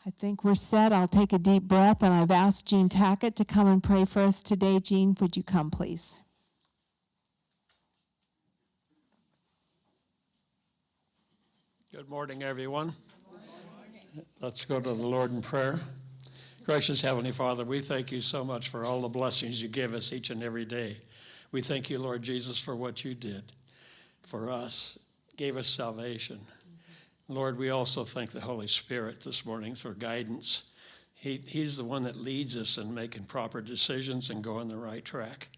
I think we're set. I'll take a deep breath, and I've asked Jean Tackett to come and pray for us today. Jean, would you come, please? Good morning, everyone. Let's go to the Lord in prayer. Gracious Heavenly Father, we thank you so much for all the blessings you give us each and every day. We thank you, Lord Jesus, for what you did for us, gave us salvation. Lord, we also thank the Holy Spirit this morning for guidance. He's the one that leads us in making proper decisions and go on the right track.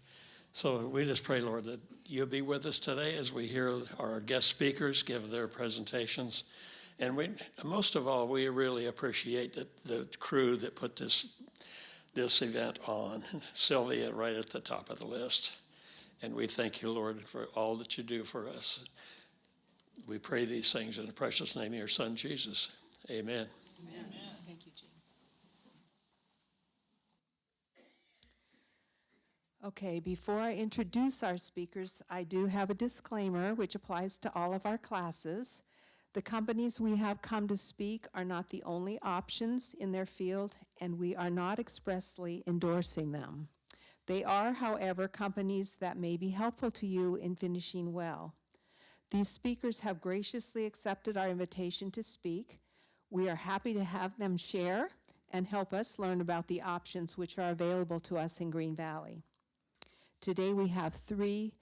So we just pray, Lord, that you'll be with us today as we hear our guest speakers give their presentations. And most of all, we really appreciate the crew that put this event on. Sylvia right at the top of the list. And we thank you, Lord, for all that you do for us. We pray these things in the precious name of your Son, Jesus. Amen. Amen. Thank you, Jean. Okay, before I introduce our speakers, I do have a disclaimer which applies to all of our classes. The companies we have come to speak are not the only options in their field, and we are not expressly endorsing them. They are, however, companies that may be helpful to you in finishing well. These speakers have graciously accepted our invitation to speak. We are happy to have them share and help us learn about the options which are available to us in Green Valley. Today we have 3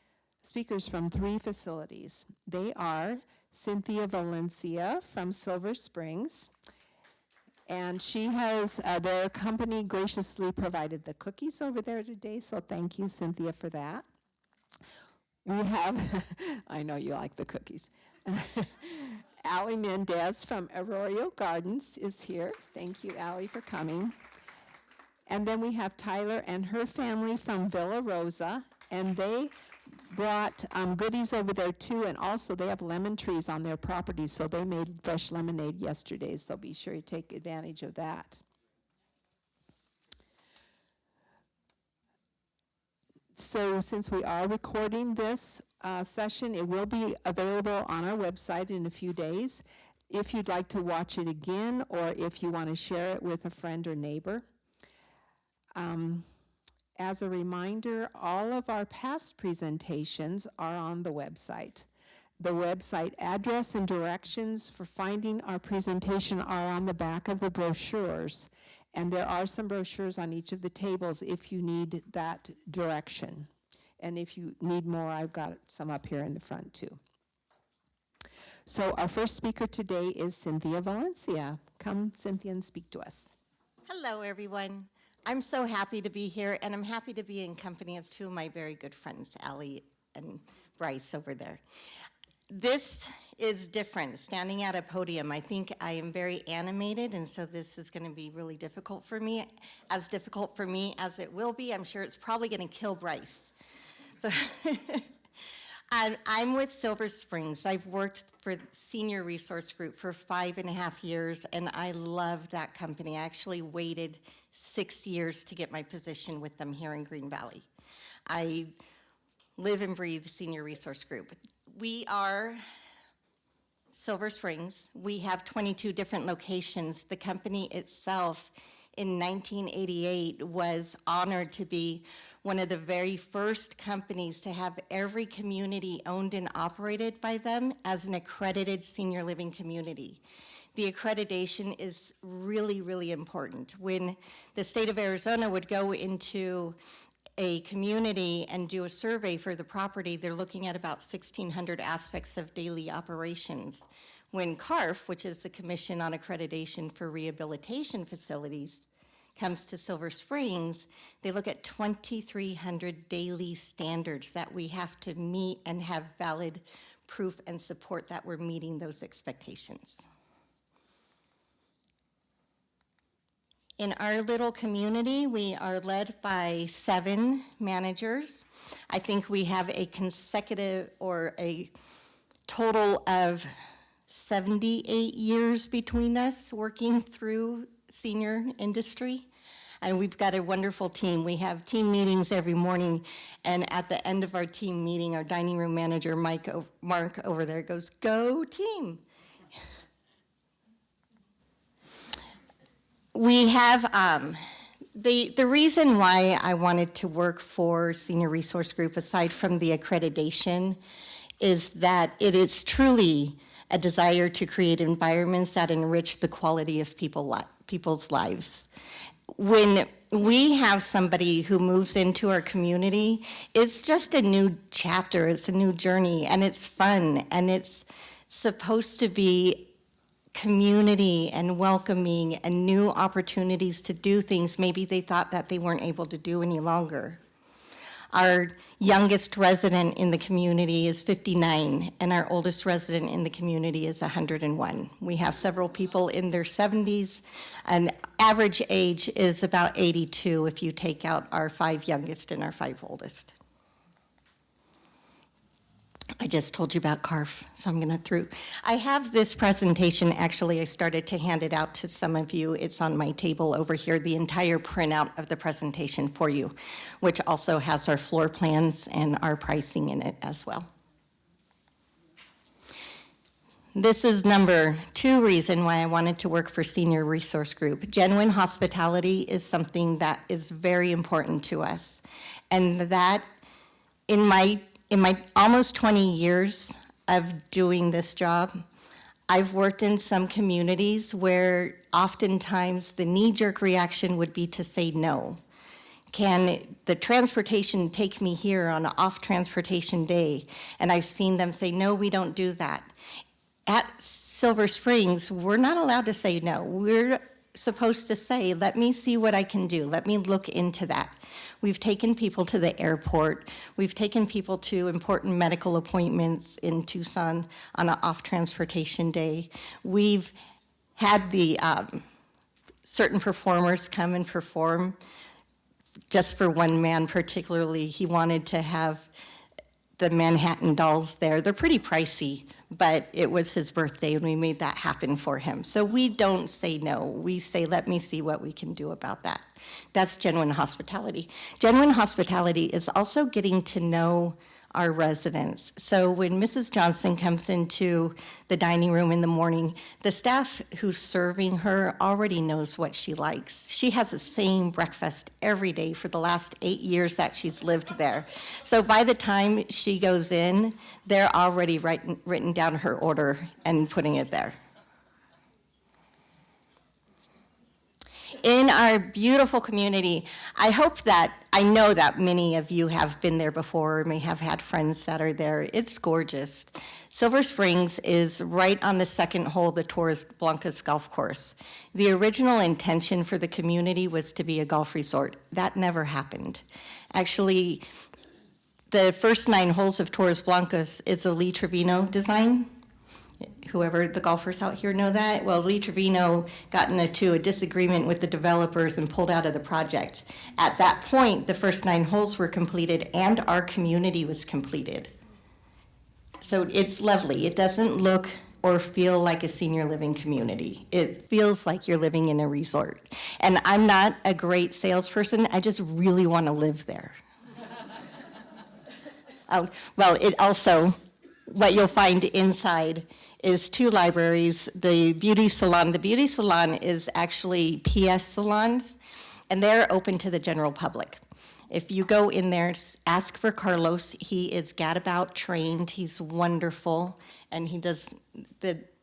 speakers from 3 facilities. They are Cynthia Valencia from Silver Springs, and she has, their company graciously provided the cookies over there today, so thank you, Cynthia, for that. We have, I know you like the cookies. Allie Mendez from Arroro Gardens is here. Thank you, Allie, for coming. And then we have Tyler and her family from Villa Rosa, and they brought goodies over there too, and also they have lemon trees on their property, so they made fresh lemonade yesterday, so be sure you take advantage of that. So since we are recording this session, it will be available on our website in a few days if you'd like to watch it again or if you want to share it with a friend or neighbor. As a reminder, all of our past presentations are on the website. The website address and directions for finding our presentation are on the back of the brochures. And there are some brochures on each of the tables if you need that direction. And if you need more, I've got some up here in the front too. So our first speaker today is Cynthia Valencia. Come, Cynthia, and speak to us. Hello, everyone. I'm so happy to be here, and I'm happy to be in company of 2 of my very good friends, Allie and Bryce over there. This is different, standing at a podium. I think I am very animated, and so this is going to be really difficult for me as it will be. I'm sure it's probably going to kill Bryce. So I'm with Silver Springs. I've worked for Senior Resource Group for 5.5 years, and I love that company. I actually waited 6 years to get my position with them here in Green Valley. I live and breathe Senior Resource Group. We are Silver Springs. We have 22 different locations. The company itself in 1988 was honored to be one of the very first companies to have every community owned and operated by them as an accredited senior living community. The accreditation is really, really important. When the state of Arizona would go into a community and do a survey for the property, they're looking at about 1,600 aspects of daily operations. When CARF, which is the Commission on Accreditation for Rehabilitation Facilities, comes to Silver Springs, they look at 2,300 daily standards that we have to meet and have valid proof and support that we're meeting those expectations. In our little community, we are led by 7 managers. I think we have a consecutive or a total of 78 years between us working through senior industry. And we've got a wonderful team. We have team meetings every morning, and at the end of our team meeting, our dining room manager, Mark over there goes, "Go team." We have, the reason why I wanted to work for Senior Resource Group, aside from the accreditation, is that it is truly a desire to create environments that enrich the quality of people's lives. When we have somebody who moves into our community, it's just a new chapter, it's a new journey, and it's fun, and it's supposed to be community and welcoming and new opportunities to do things maybe they thought that they weren't able to do any longer. Our youngest resident in the community is 59, and our oldest resident in the community is 101. We have several people in their 70s, and average age is about 82 if you take out our 5 youngest and our 5 oldest. I just told you about CARF, so I'm gonna through. I have this presentation, actually, I started to hand it out to some of you. It's on my table over here, the entire printout of the presentation for you, which also has our floor plans and our pricing in it as well. This is number 2 reason why I wanted to work for Senior Resource Group. Genuine hospitality is something that is very important to us, and that in my almost 20 years of doing this job, I've worked in some communities where oftentimes the knee-jerk reaction would be to say no. Can the transportation take me here on an off-transportation day? And I've seen them say, no, we don't do that. At Silver Springs, we're not allowed to say no. We're supposed to say, let me see what I can do. Let me look into that. We've taken people to the airport. We've taken people to important medical appointments in Tucson on an off-transportation day. We've had the certain performers come and perform. Just for one man particularly, he wanted to have the Manhattan dolls there. They're pretty pricey, but it was his birthday and we made that happen for him. So we don't say no. We say, let me see what we can do about that. That's genuine hospitality. Genuine hospitality is also getting to know our residents. So when Mrs. Johnson comes into the dining room in the morning, the staff who's serving her already knows what she likes. She has the same breakfast every day for the last 8 years that she's lived there. So by the time she goes in, they're already written down her order and putting it there. In our beautiful community, I know that many of you have been there before or may have had friends that are there. It's gorgeous. Silver Springs is right on the second hole of the Torres Blancas golf course. The original intention for the community was to be a golf resort. That never happened. Actually, the first 9 holes of Torres Blancas is a Lee Trevino design. Whoever the golfers out here know that. Well, Lee Trevino got into a disagreement with the developers and pulled out of the project. At that point, the first 9 holes were completed and our community was completed. So it's lovely. It doesn't look or feel like a senior living community. It feels like you're living in a resort. And I'm not a great salesperson. I just really want to live there. Well, it also, what you'll find inside is 2 libraries, the beauty salon. The beauty salon is actually PS salons, and they're open to the general public. If you go in there, ask for Carlos. He is gadabout trained. He's wonderful, and he does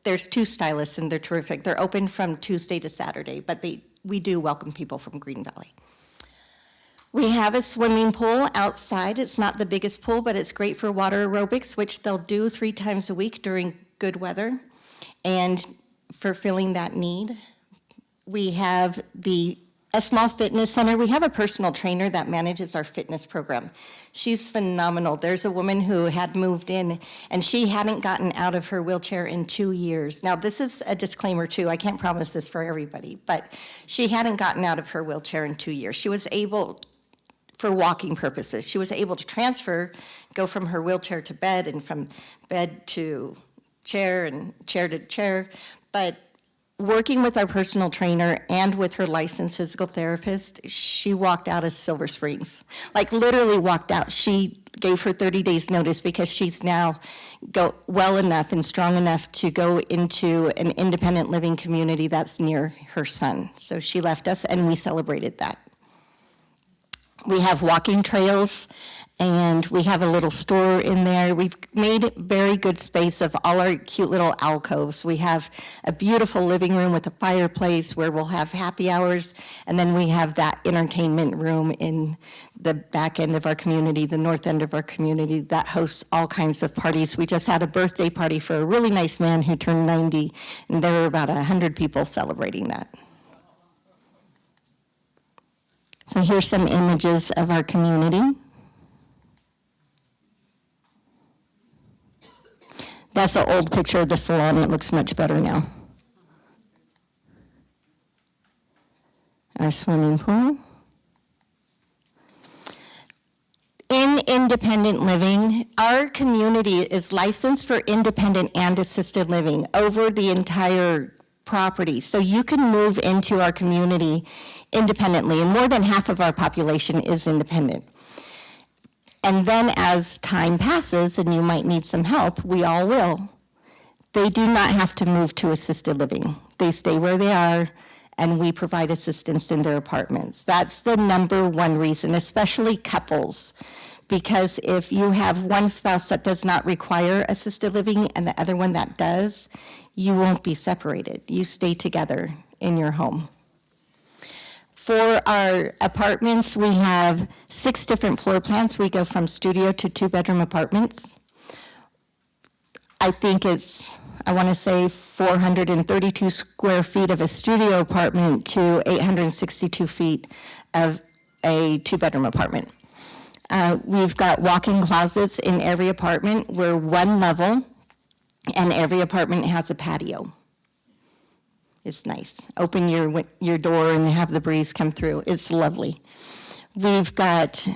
there's 2 stylists, and they're terrific. They're open from Tuesday to Saturday, but we do welcome people from Green Valley. We have a swimming pool outside. It's not the biggest pool, but it's great for water aerobics, which they'll do 3 times a week during good weather, and fulfilling that need. We have a small fitness center. We have a personal trainer that manages our fitness program. She's phenomenal. There's a woman who had moved in, and she hadn't gotten out of her wheelchair in 2 years. Now, this is a disclaimer, too. I can't promise this for everybody, but she hadn't gotten out of her wheelchair in 2 years. She was able, for walking purposes, she was able to go from her wheelchair to bed and from bed to chair and chair to chair, but working with our personal trainer and with her licensed physical therapist, she walked out of Silver Springs. Like literally walked out. She gave her 30 days notice because she's now well enough and strong enough to go into an independent living community that's near her son. So she left us and we celebrated that. We have walking trails and we have a little store in there. We've made very good space of all our cute little alcoves. We have a beautiful living room with a fireplace where we'll have happy hours, and then we have that entertainment room in the back end of our community, the north end of our community, that hosts all kinds of parties. We just had a birthday party for a really nice man who turned 90, and there were about 100 people celebrating that. So here's some images of our community. That's an old picture of the salon. It looks much better now. Our swimming pool. In independent living, our community is licensed for independent and assisted living over the entire property. So you can move into our community independently, and more than half of our population is independent. And then as time passes and you might need some help, we all will. They do not have to move to assisted living. They stay where they are, and we provide assistance in their apartments. That's the number one reason, especially couples, because if you have one spouse that does not require assisted living and the other one that does, you won't be separated. You stay together in your home. For our apartments, we have 6 different floor plans. We go from studio to 2-bedroom apartments. I think I want to say 432 square feet of a studio apartment to 862 feet of a 2-bedroom apartment. We've got walk-in closets in every apartment. We're one level, and every apartment has a patio. It's nice. Open your door and have the breeze come through. It's lovely. We've got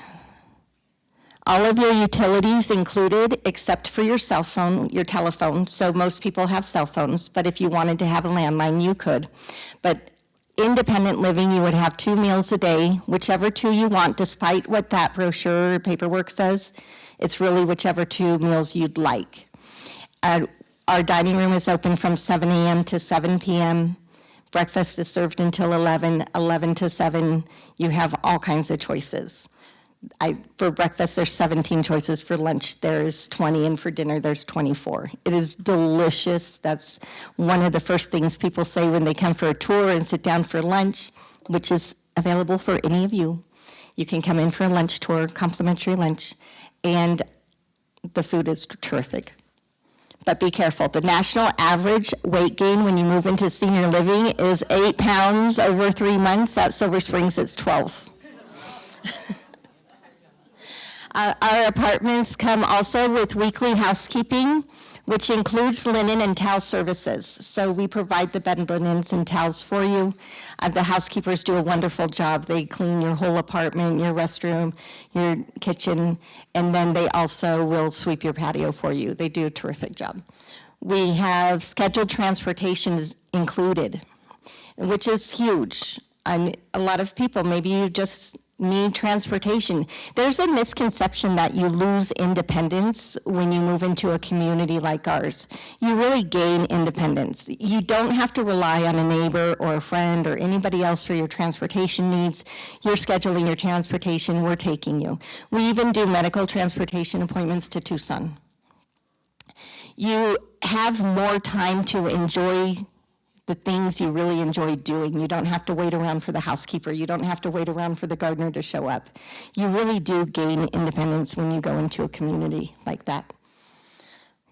all of your utilities included except for your cell phone, your telephone. So most people have cell phones, but if you wanted to have a landline, you could. But independent living, you would have 2 meals a day, whichever 2 you want, despite what that brochure or paperwork says. It's really whichever 2 meals you'd like. Our dining room is open from 7 a.m. to 7 p.m. Breakfast is served until 11 to 7. You have all kinds of choices. For breakfast, there's 17 choices. For lunch, there's 20, and for dinner, there's 24. It is delicious. That's one of the first things people say when they come for a tour and sit down for lunch, which is available for any of you. You can come in for a lunch tour, complimentary lunch, and the food is terrific. But be careful. The national average weight gain when you move into senior living is 8 pounds over 3 months. At Silver Springs, it's 12. Our apartments come also with weekly housekeeping, which includes linen and towel services. So we provide the bed linens and towels for you. The housekeepers do a wonderful job. They clean your whole apartment, your restroom, your kitchen, and then they also will sweep your patio for you. They do a terrific job. We have scheduled transportation included, which is huge. A lot of people, maybe you just need transportation. There's a misconception that you lose independence when you move into a community like ours. You really gain independence. You don't have to rely on a neighbor or a friend or anybody else for your transportation needs. You're scheduling your transportation, we're taking you. We even do medical transportation appointments to Tucson. You have more time to enjoy the things you really enjoy doing. You don't have to wait around for the housekeeper. You don't have to wait around for the gardener to show up. You really do gain independence when you go into a community like that.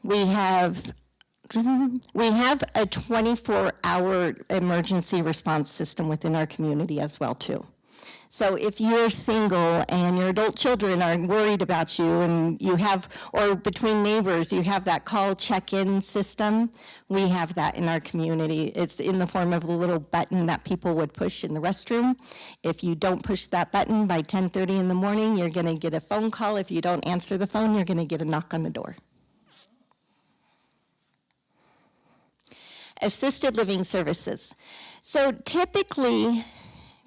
We have a 24-hour emergency response system within our community as well, too. So if you're single and your adult children are worried about you and you have, or between neighbors, you have that call check-in system, we have that in our community. It's in the form of a little button that people would push in the restroom. If you don't push that button by 10:30 in the morning, you're gonna get a phone call. If you don't answer the phone, you're gonna get a knock on the door. Assisted living services. So typically,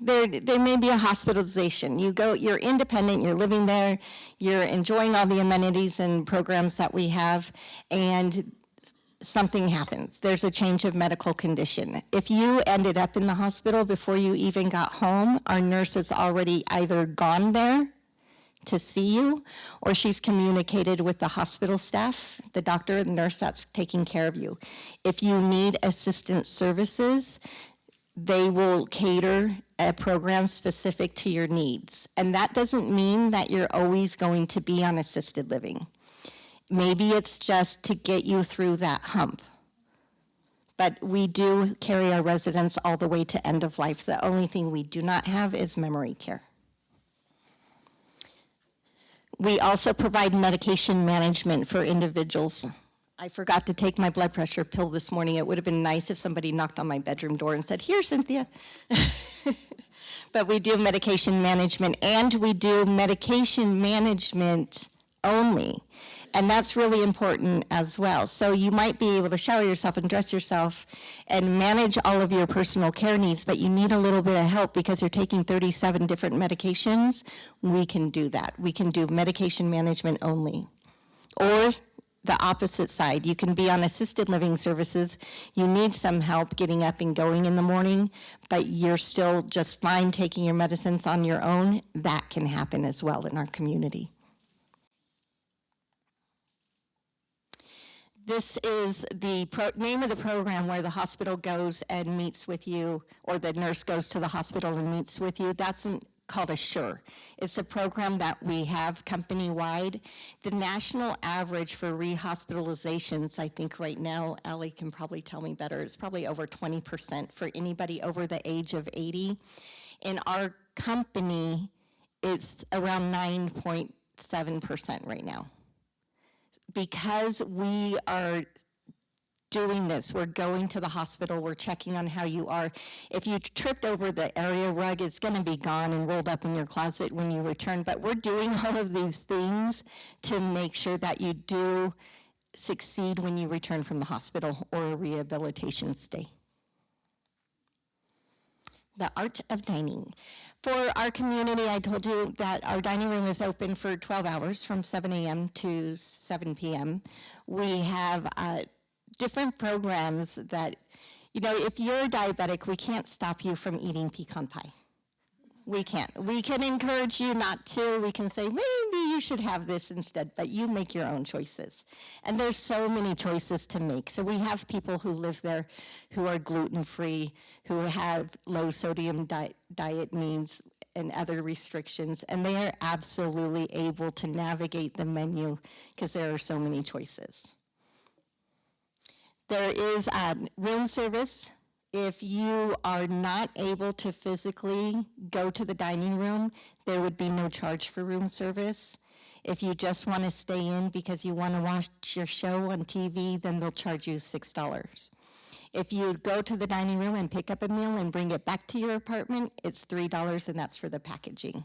there may be a hospitalization. You're independent, you're living there, you're enjoying all the amenities and programs that we have, and something happens. There's a change of medical condition. If you ended up in the hospital before you even got home, our nurse has already either gone there to see you, or she's communicated with the hospital staff, the doctor and nurse that's taking care of you. If you need assistance services, they will cater a program specific to your needs. And that doesn't mean that you're always going to be on assisted living. Maybe it's just to get you through that hump. But we do carry our residents all the way to end of life. The only thing we do not have is memory care. We also provide medication management for individuals. I forgot to take my blood pressure pill this morning. It would have been nice if somebody knocked on my bedroom door and said, "Here, Cynthia." But we do medication management, and we do medication management only. And that's really important as well. So you might be able to shower yourself and dress yourself and manage all of your personal care needs, but you need a little bit of help because you're taking 37 different medications. We can do that. We can do medication management only. Or the opposite side, you can be on assisted living services. You need some help getting up and going in the morning, but you're still just fine taking your medicines on your own. That can happen as well in our community. This is the name of the program where the hospital goes and meets with you, or the nurse goes to the hospital and meets with you. That's called Assure. It's a program that we have company-wide. The national average for rehospitalizations, I think right now, Allie can probably tell me better, it's probably over 20% for anybody over the age of 80. In our company, it's around 9.7% right now. Because we are doing this, we're going to the hospital, we're checking on how you are. If you tripped over the area rug, it's going to be gone and rolled up in your closet when you return. But we're doing all of these things to make sure that you do succeed when you return from the hospital or a rehabilitation stay. The art of dining. For our community, I told you that our dining room is open for 12 hours from 7 a.m. to 7 p.m. We have different programs that, if you're a diabetic, we can't stop you from eating pecan pie. We can't. We can encourage you not to. We can say, maybe you should have this instead, but you make your own choices. And there's so many choices to make. So we have people who live there who are gluten-free, who have low sodium diet needs and other restrictions, and they are absolutely able to navigate the menu because there are so many choices. There is room service. If you are not able to physically go to the dining room, there would be no charge for room service. If you just want to stay in because you want to watch your show on TV, then they'll charge you $6. If you go to the dining room and pick up a meal and bring it back to your apartment, it's $3, and that's for the packaging.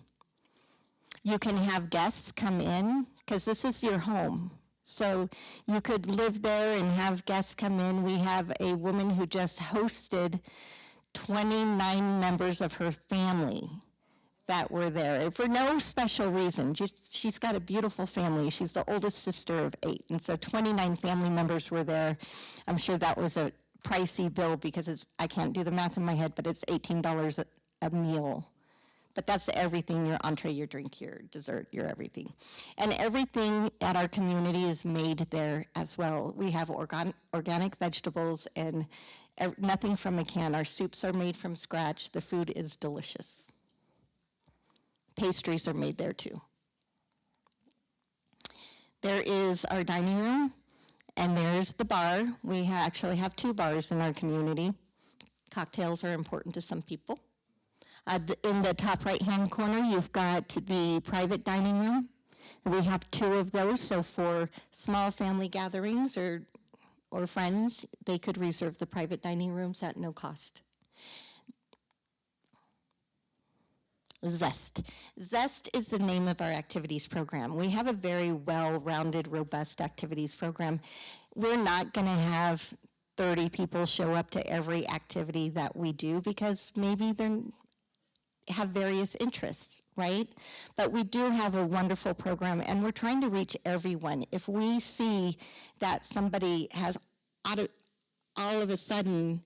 You can have guests come in, because this is your home. So you could live there and have guests come in. We have a woman who just hosted 29 members of her family that were there for no special reason. She's got a beautiful family. She's the oldest sister of 8, and so 29 family members were there. I'm sure that was a pricey bill because I can't do the math in my head, but it's $18 a meal. But that's everything, your entree, your drink, your dessert, your everything. And everything at our community is made there as well. We have organic vegetables and nothing from a can. Our soups are made from scratch. The food is delicious. Pastries are made there too. There is our dining room, and there's the bar. We actually have 2 bars in our community. Cocktails are important to some people. In the top right-hand corner, you've got the private dining room. We have 2 of those, so for small family gatherings or friends, they could reserve the private dining rooms at no cost. Zest. Zest is the name of our activities program. We have a very well-rounded, robust activities program. We're not going to have 30 people show up to every activity that we do because maybe they have various interests, right? But we do have a wonderful program, and we're trying to reach everyone. If we see that somebody has all of a sudden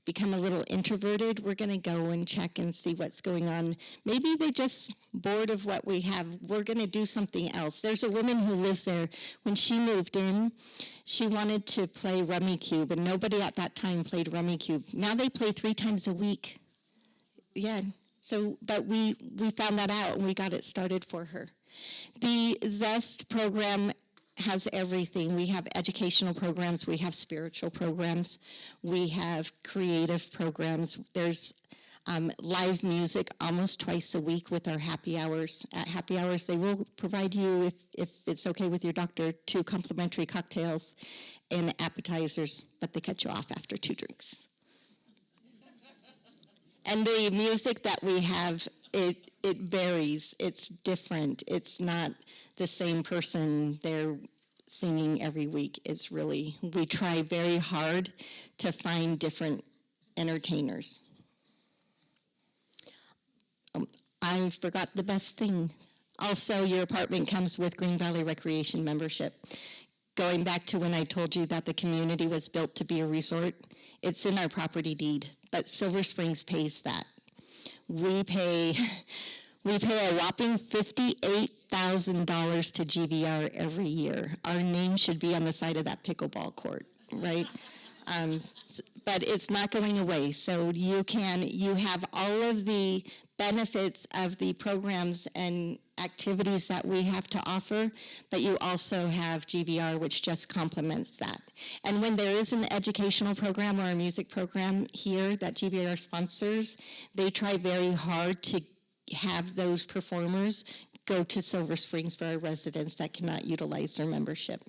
become a little introverted, we're going to go and check and see what's going on. Maybe they're just bored of what we have. We're going to do something else. There's a woman who lives there. When she moved in, she wanted to play Rummy Cube, and nobody at that time played Rummy Cube. Now they play 3 times a week. Yeah. So, but we found that out, and we got it started for her. The Zest program has everything. We have educational programs, we have spiritual programs, we have creative programs. There's live music almost twice a week with our happy hours. At happy hours, they will provide you, if it's okay with your doctor, 2 complimentary cocktails and appetizers, but they cut you off after 2 drinks. And the music that we have, it varies. It's different. It's not the same person they're singing every week. It's really, we try very hard to find different entertainers. I forgot the best thing. Also, your apartment comes with Green Valley Recreation membership. Going back to when I told you that the community was built to be a resort, it's in our property deed, but Silver Springs pays that. We pay a whopping $58,000 to GVR every year. Our name should be on the side of that pickleball court, right? But it's not going away. So you have all of the benefits of the programs and activities that we have to offer, but you also have GVR, which just complements that. And when there is an educational program or a music program here that GVR sponsors, they try very hard to have those performers go to Silver Springs for our residents that cannot utilize their membership.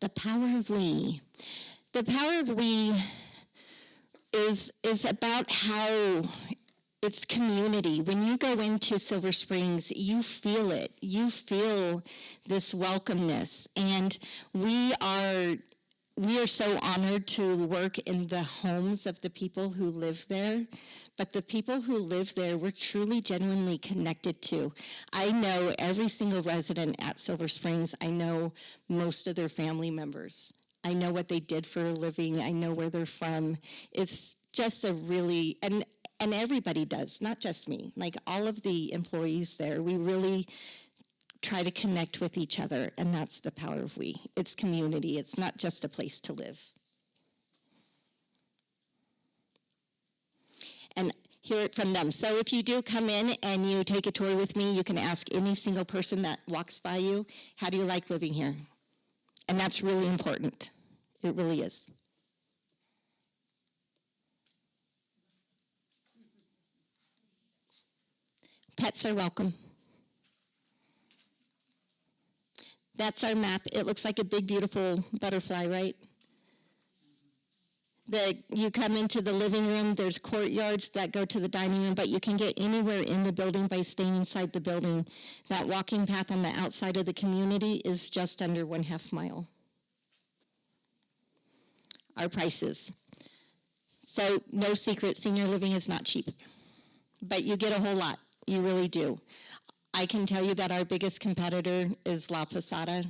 The power of we. The power of we is about how it's community. When you go into Silver Springs, you feel it. You feel this welcomeness. And we are so honored to work in the homes of the people who live there. But the people who live there, we're truly, genuinely connected to. I know every single resident at Silver Springs. I know most of their family members. I know what they did for a living. I know where they're from. It's just a really, and everybody does, not just me. Like all of the employees there, we really try to connect with each other, and that's the power of we. It's community. It's not just a place to live. And hear it from them. So if you do come in and you take a tour with me, you can ask any single person that walks by you, how do you like living here? And that's really important. It really is. Pets are welcome. That's our map. It looks like a big, beautiful butterfly, right? You come into the living room, there's courtyards that go to the dining room, but you can get anywhere in the building by staying inside the building. That walking path on the outside of the community is just under 1/2 mile. Our prices. So no secret, senior living is not cheap, but you get a whole lot. You really do. I can tell you that our biggest competitor is La Posada.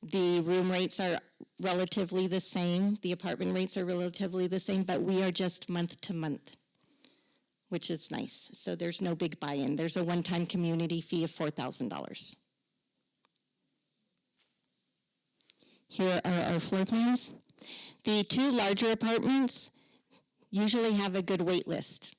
The room rates are relatively the same. The apartment rates are relatively the same, but we are just month to month, which is nice. So there's no big buy-in. There's a one-time community fee of $4,000. Here are our floor plans. The 2 larger apartments usually have a good wait list.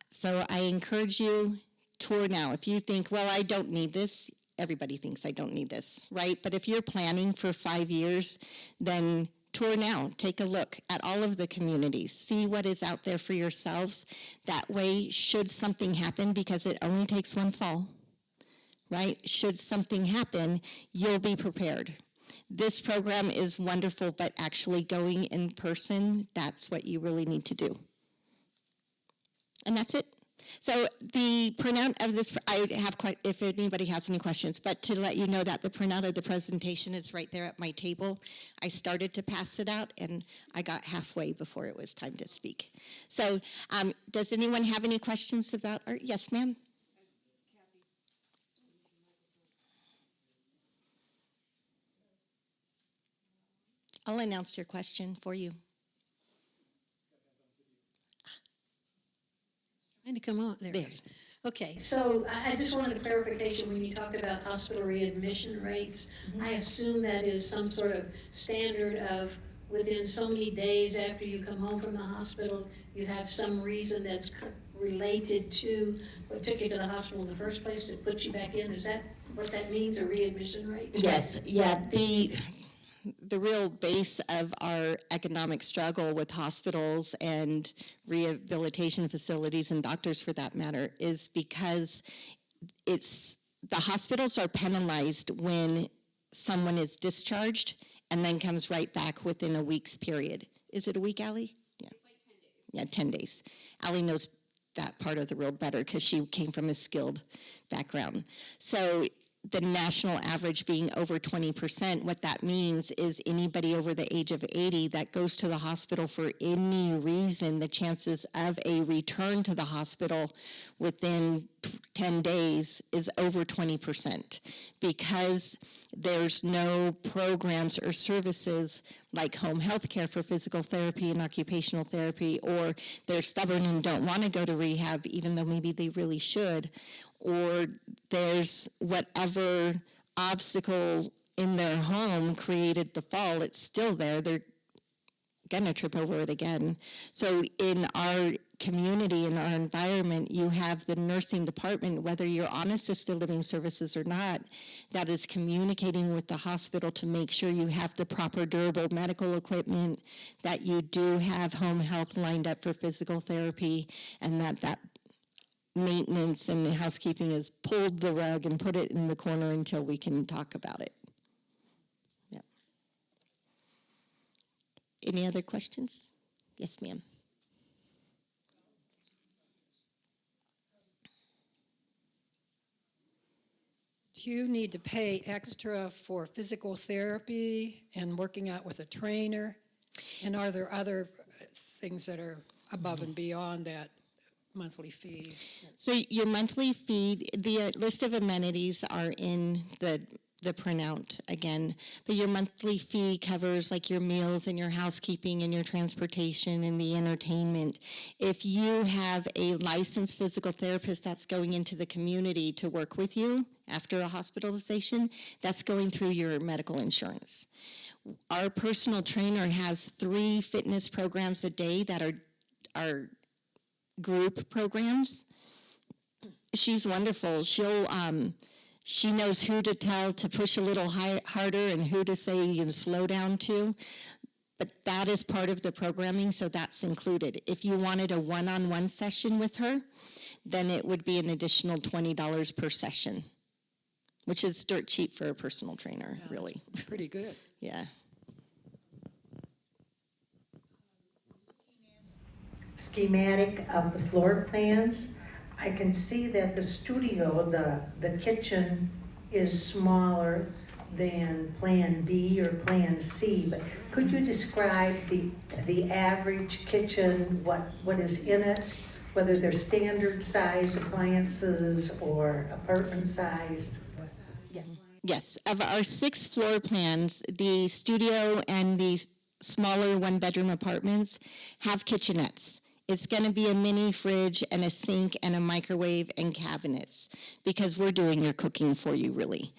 So I encourage you, tour now. If you think, well, I don't need this, everybody thinks I don't need this, right? But if you're planning for 5 years, then tour now. Take a look at all of the communities. See what is out there for yourselves. That way, should something happen, because it only takes one fall, right? Should something happen, you'll be prepared. This program is wonderful, but actually going in person, that's what you really need to do. And that's it. So the printout of this, I have quite, if anybody has any questions, but to let you know that the printout of the presentation is right there at my table. I started to pass it out, and I got halfway before it was time to speak. So does anyone have any questions about art? Yes, ma'am? I'll announce your question for you. Trying to come on, there it There. is. Okay, so I just wanted a clarification when you talked about hospital readmission rates. I assume that is some sort of standard of within so many days after you come home from the hospital, you have some reason that's related to what took you to the hospital in the first place that put you back in. Is that what that means, a readmission rate? Yes, yeah, the real base of our economic struggle with hospitals and rehabilitation facilities and doctors for that matter is because the hospitals are penalized when someone is discharged and then comes right back within a week's period. Is it a week, Allie? Yeah. Yeah, 10 days. Allie knows that part of the world better because she came from a skilled background. So the national average being over 20%, what that means is anybody over the age of 80 that goes to the hospital for any reason, the chances of a return to the hospital within 10 days is over 20% because there's no programs or services like home health care for physical therapy and occupational therapy, or they're stubborn and don't want to go to rehab even though maybe they really should, or there's whatever obstacle in their home created the fall, it's still there. They're going to trip over it again. So in our community, in our environment, you have the nursing department, whether you're on assisted living services or not, that is communicating with the hospital to make sure you have the proper durable medical equipment, that you do have home health lined up for physical therapy, and that maintenance and the housekeeping has pulled the rug and put it in the corner until we can talk about it. Yeah. Any other questions? Yes, ma'am. Do you need to pay extra for physical therapy and working out with a trainer? And are there other things that are above and beyond that monthly fee? So your monthly fee, the list of amenities are in the printout again, but your monthly fee covers like your meals and your housekeeping and your transportation and the entertainment. If you have a licensed physical therapist that's going into the community to work with you after a hospitalization, that's going through your medical insurance. Our personal trainer has 3 fitness programs a day that are group programs. She's wonderful. She knows who to tell to push a little harder and who to say you slow down to. But that is part of the programming, so that's included. If you wanted a one-on-one session with her, then it would be an additional $20 per session, which is dirt cheap for a personal trainer, Yeah, really. Pretty good. Yeah. Schematic of the floor plans, I can see that the studio, the kitchen is smaller than Plan B or Plan C, but could you describe the average kitchen, what is in it, whether they're standard size appliances or apartment size? Yes, of our 6 floor plans, the studio and the smaller 1-bedroom apartments have kitchenettes. It's going to be a mini fridge and a sink and a microwave and cabinets because we're doing your cooking for you, really.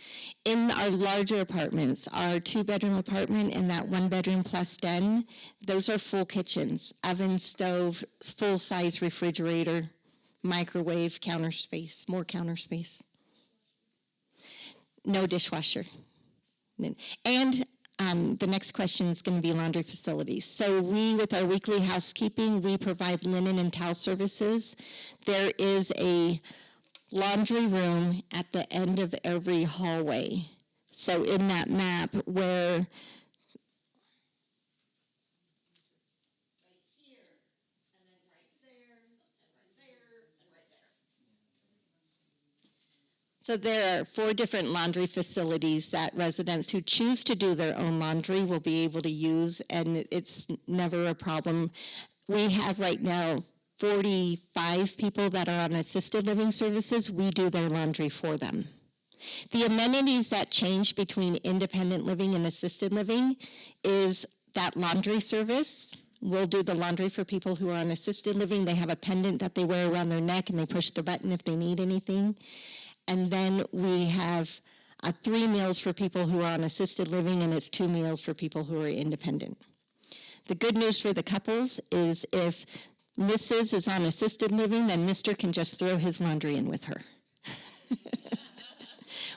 In our larger apartments, our 2-bedroom apartment and that 1-bedroom plus den, those are full kitchens, oven, stove, full-size refrigerator, microwave, counter space, more counter space. No dishwasher. And the next question is going to be laundry facilities. So we, with our weekly housekeeping, we provide linen and towel services. There is a laundry room at the end of every hallway. So in that map where So there are 4 different laundry facilities that residents who choose to do their own laundry will be able to use, and it's never a problem. We have right now 45 people that are on assisted living services. We do their laundry for them. The amenities that change between independent living and assisted living is that laundry service. We'll do the laundry for people who are on assisted living. They have a pendant that they wear around their neck, and they push the button if they need anything. And then we have 3 meals for people who are on assisted living, and it's 2 meals for people who are independent. The good news for the couples is if Mrs. is on assisted living, then Mr. can just throw his laundry in with her.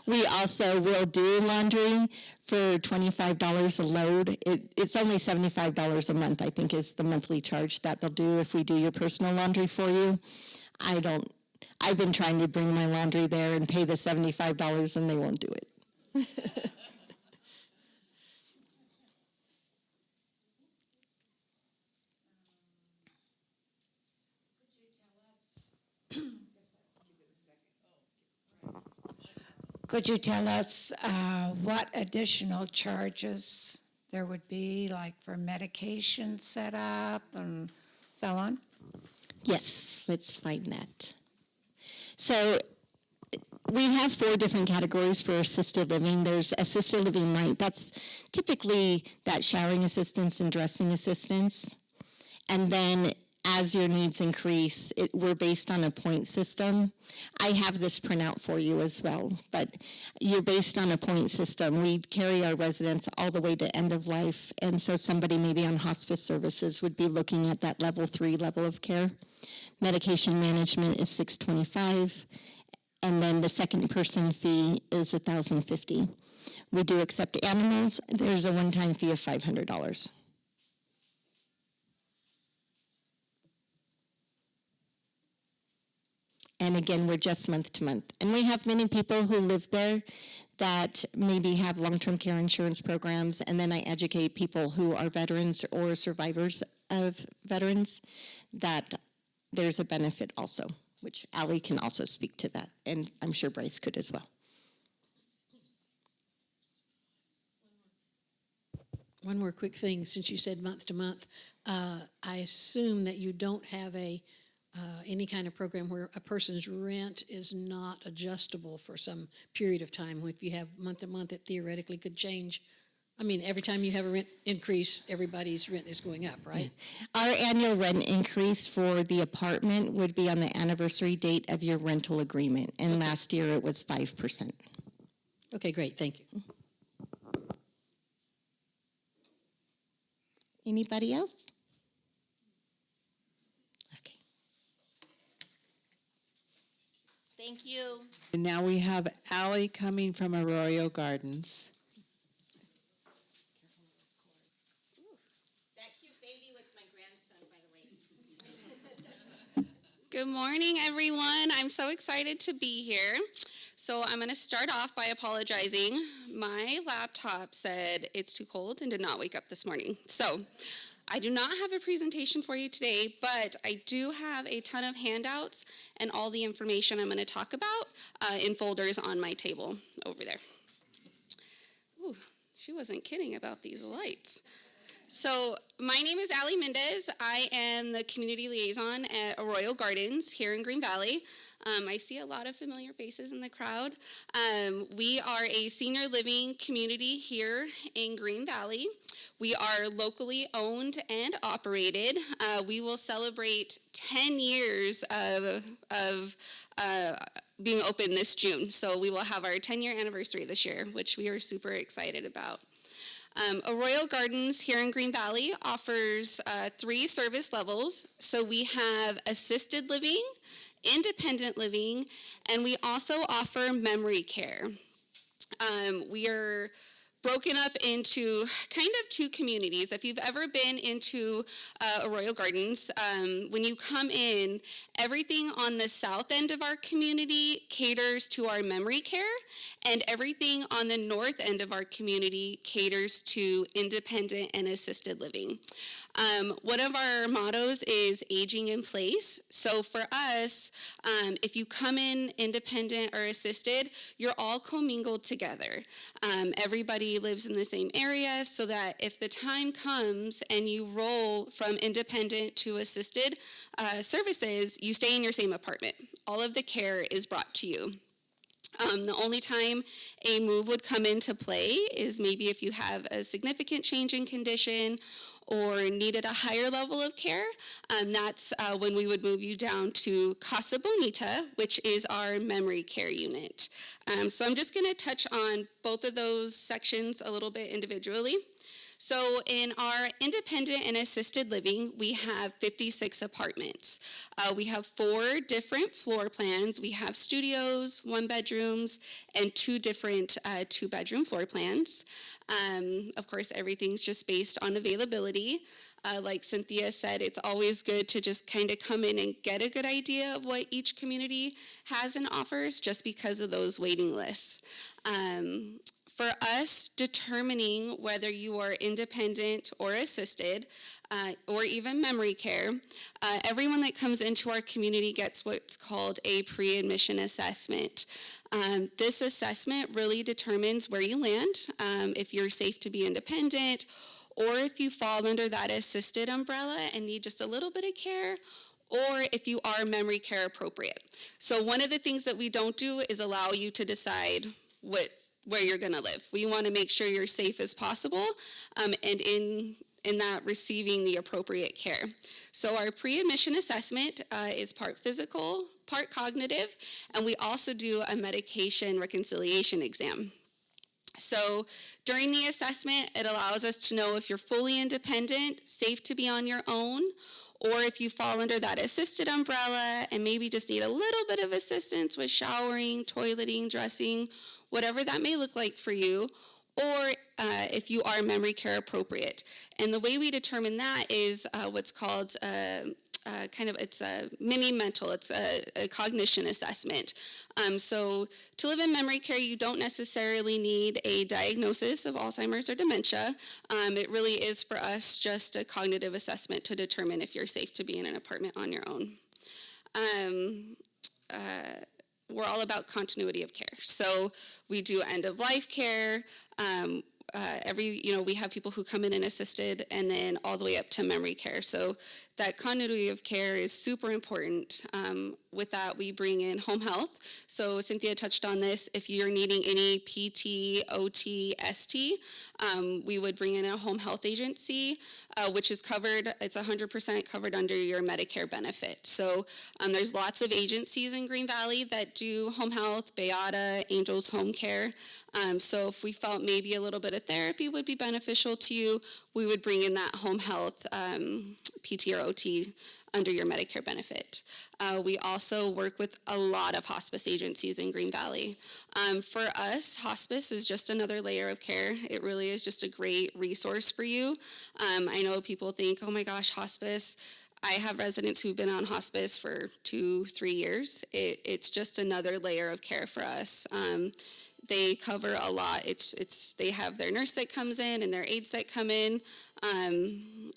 We also will do laundry for $25 a load. It's only $75 a month, I think, is the monthly charge that they'll do if we do your personal laundry for you. I've been trying to bring my laundry there and pay the $75, and they won't do it. Could you tell us what additional charges there would be, like for medication setup and so on? Yes, let's find that. So we have 4 different categories for assisted living. There's assisted living light. That's typically that showering assistance and dressing assistance. And then as your needs increase, we're based on a point system. I have this printout for you as well, but you're based on a point system. We carry our residents all the way to end of life, and so somebody maybe on hospice services would be looking at that level 3 level of care. Medication management is $625, and then the second person fee is $1,050. We do accept animals. There's a one-time fee of $500. And again, we're just month to month. And we have many people who live there that maybe have long-term care insurance programs, and then I educate people who are veterans or survivors of veterans that there's a benefit also, which Allie can also speak to that, and I'm sure Bryce could as well. One more quick thing, since you said month to month, I assume that you don't have any kind of program where a person's rent is not adjustable for some period of time. If you have month to month, it theoretically could change. I mean, every time you have a rent increase, everybody's rent is going up, right? Our annual rent increase for the apartment would be on the anniversary date of your rental agreement, and last year it was 5%. Okay, great, thank you. Anybody else? Okay. Thank you. And now we have Allie coming from Arroro Gardens. That cute baby was my grandson, by the way. Good morning, everyone. I'm so excited to be here. So I'm going to start off by apologizing. My laptop said it's too cold and did not wake up this morning. So I do not have a presentation for you today, but I do have a ton of handouts and all the information I'm going to talk about in folders on my table over there. Ooh, she wasn't kidding about these lights. So my name is Allie Mendez. I am the community liaison at Arroro Gardens here in Green Valley. I see a lot of familiar faces in the crowd. We are a senior living community here in Green Valley. We are locally owned and operated. We will celebrate 10 years of being open this June. So we will have our 10-year anniversary this year, which we are super excited about. Arroro Gardens here in Green Valley offers 3 service levels. So we have assisted living, independent living, and we also offer memory care. We are broken up into kind of 2 communities. If you've ever been into Arroro Gardens, when you come in, everything on the south end of our community caters to our memory care, and everything on the north end of our community caters to independent and assisted living. One of our mottos is aging in place. So for us, if you come in independent or assisted, you're all commingled together. Everybody lives in the same area so that if the time comes and you roll from independent to assisted services, you stay in your same apartment. All of the care is brought to you. The only time a move would come into play is maybe if you have a significant change in condition or needed a higher level of care. That's when we would move you down to Casa Bonita, which is our memory care unit. So I'm just going to touch on both of those sections a little bit individually. So in our independent and assisted living, we have 56 apartments. We have 4 different floor plans. We have studios, 1 bedrooms, and 2 different 2-bedroom floor plans. Of course, everything's just based on availability. Like Cynthia said, it's always good to just kind of come in and get a good idea of what each community has and offers just because of those waiting lists. For us, determining whether you are independent or assisted, or even memory care, everyone that comes into our community gets what's called a pre-admission assessment. This assessment really determines where you land, if you're safe to be independent, or if you fall under that assisted umbrella and need just a little bit of care, or if you are memory care appropriate. So one of the things that we don't do is allow you to decide where you're going to live. We want to make sure you're safe as possible, and in that receiving the appropriate care. So our pre-admission assessment is part physical, part cognitive, and we also do a medication reconciliation exam. So during the assessment, it allows us to know if you're fully independent, safe to be on your own, or if you fall under that assisted umbrella and maybe just need a little bit of assistance with showering, toileting, dressing, whatever that may look like for you, or if you are memory care appropriate. And the way we determine that is what's called it's a mini mental, it's a cognition assessment. So to live in memory care, you don't necessarily need a diagnosis of Alzheimer's or dementia. It really is for us just a cognitive assessment to determine if you're safe to be in an apartment on your own. We're all about continuity of care. So we do end-of-life care. We have people who come in and assisted, and then all the way up to memory care. So that continuity of care is super important. With that, we bring in home health. So Cynthia touched on this. If you're needing any PT, OT, ST, we would bring in a home health agency, which is covered. It's 100% covered under your Medicare benefit. So there's lots of agencies in Green Valley that do home health, Beata, Angels Home Care. So if we felt maybe a little bit of therapy would be beneficial to you, we would bring in that home health PT or OT under your Medicare benefit. We also work with a lot of hospice agencies in Green Valley. For us, hospice is just another layer of care. It really is just a great resource for you. I know people think, oh my gosh, hospice. I have residents who've been on hospice for 2-3 years. It's just another layer of care for us. They cover a lot. They have their nurse that comes in and their aides that come in.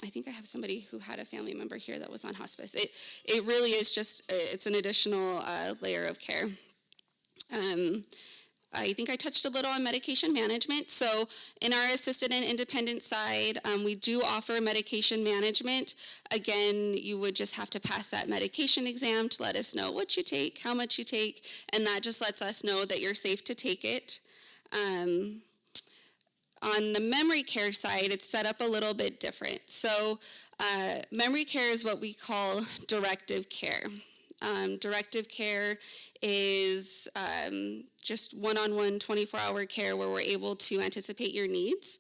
I think I have somebody who had a family member here that was on hospice. It really is just, it's an additional layer of care. I think I touched a little on medication management. So in our assisted and independent side, we do offer medication management. Again, you would just have to pass that medication exam to let us know what you take, how much you take, and that just lets us know that you're safe to take it. On the memory care side, it's set up a little bit different. So memory care is what we call directive care. Directive care is just one-on-one 24-hour care where we're able to anticipate your needs.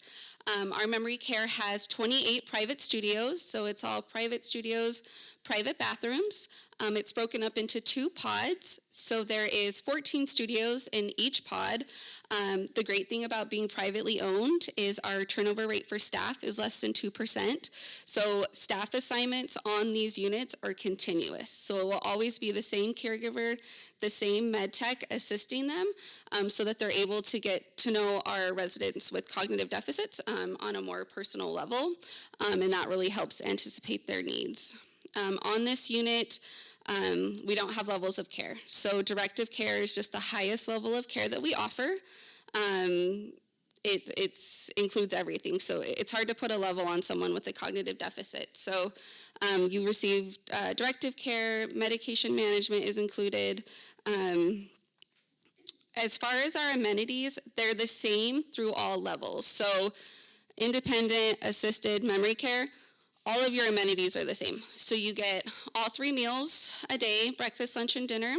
Our memory care has 28 private studios, so it's all private studios, private bathrooms. It's broken up into 2 pods, so there is 14 studios in each pod. The great thing about being privately owned is our turnover rate for staff is less than 2%. So staff assignments on these units are continuous. So it will always be the same caregiver, the same med tech assisting them, so that they're able to get to know our residents with cognitive deficits on a more personal level, and that really helps anticipate their needs. On this unit, we don't have levels of care. So directive care is just the highest level of care that we offer. It includes everything. So it's hard to put a level on someone with a cognitive deficit. So you receive directive care, medication management is included. As far as our amenities, they're the same through all levels. So independent, assisted, memory care, all of your amenities are the same. So you get all 3 meals a day, breakfast, lunch, and dinner.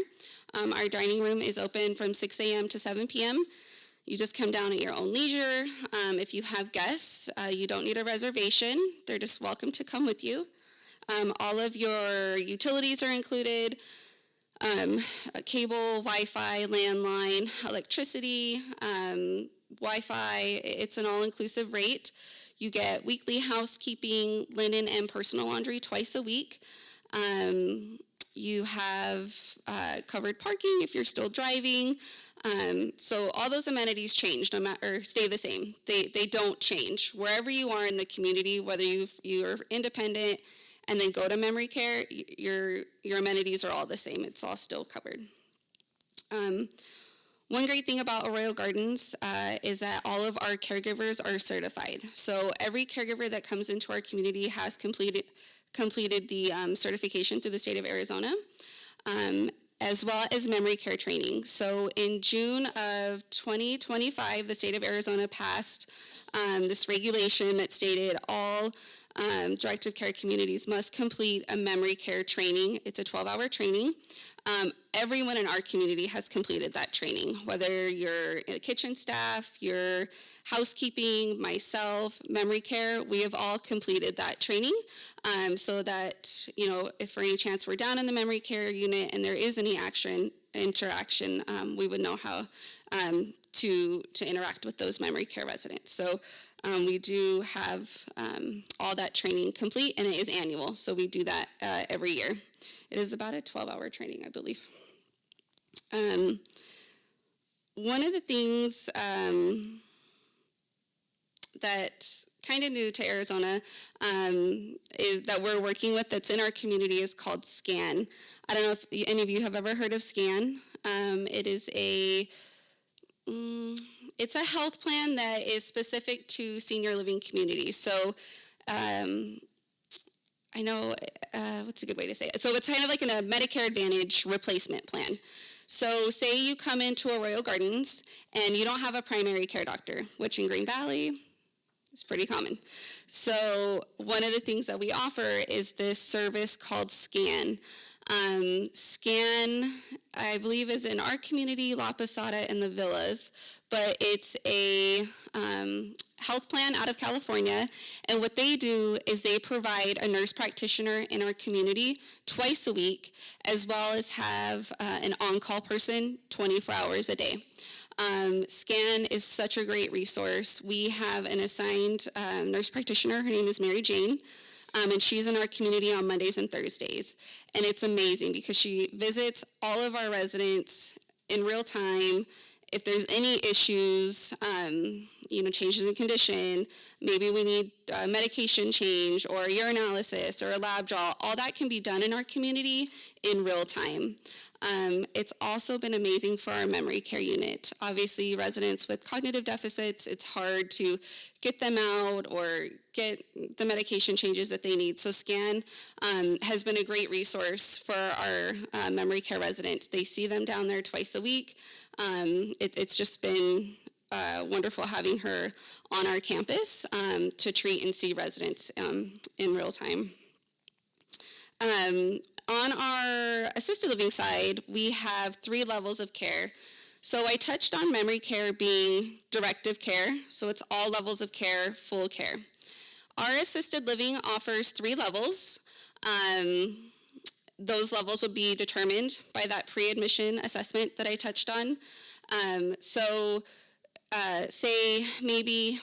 Our dining room is open from 6 a.m. to 7 p.m. You just come down at your own leisure. If you have guests, you don't need a reservation. They're just welcome to come with you. All of your utilities are included. Cable, Wi-Fi, landline, electricity, Wi-Fi. It's an all-inclusive rate. You get weekly housekeeping, linen, and personal laundry twice a week. You have covered parking if you're still driving. So all those amenities change, or stay the same. They don't change. Wherever you are in the community, whether you're independent and then go to memory care, your amenities are all the same. It's all still covered. One great thing about Arroro Gardens is that all of our caregivers are certified. So every caregiver that comes into our community has completed the certification through the state of Arizona, as well as memory care training. So in June of 2025, the state of Arizona passed this regulation that stated all directive care communities must complete a memory care training. It's a 12-hour training. Everyone in our community has completed that training, whether you're kitchen staff, you're housekeeping, myself, memory care, we have all completed that training, so that, if for any chance we're down in the memory care unit and there is any interaction, we would know how to interact with those memory care residents. So we do have all that training complete, and it is annual, so we do that every year. It is about a 12-hour training, I believe. One of the things that's kind of new to Arizona is that we're working with that's in our community is called SCAN. I don't know if any of you have ever heard of SCAN. It is it's a health plan that is specific to senior living communities. So I know, what's a good way to say it? So it's kind of like a Medicare Advantage replacement plan. So say you come into Arroro Gardens and you don't have a primary care doctor, which in Green Valley is pretty common. So one of the things that we offer is this service called SCAN. SCAN, I believe, is in our community, La Posada, and the Villas, but it's a health plan out of California, and what they do is they provide a nurse practitioner in our community twice a week, as well as have an on-call person 24 hours a day. SCAN is such a great resource. We have an assigned nurse practitioner. Her name is Mary Jane, and she's in our community on Mondays and Thursdays. And it's amazing because she visits all of our residents in real time. If there's any issues, changes in condition, maybe we need a medication change or a urinalysis or a lab draw, all that can be done in our community in real time. It's also been amazing for our memory care unit. Obviously, residents with cognitive deficits, it's hard to get them out or get the medication changes that they need. So SCAN has been a great resource for our memory care residents. They see them down there twice a week. It's just been wonderful having her on our campus to treat and see residents in real time. On our assisted living side, we have 3 levels of care. So I touched on memory care being directive care, so it's all levels of care, full care. Our assisted living offers 3 levels. Those levels will be determined by that pre-admission assessment that I touched on. So say maybe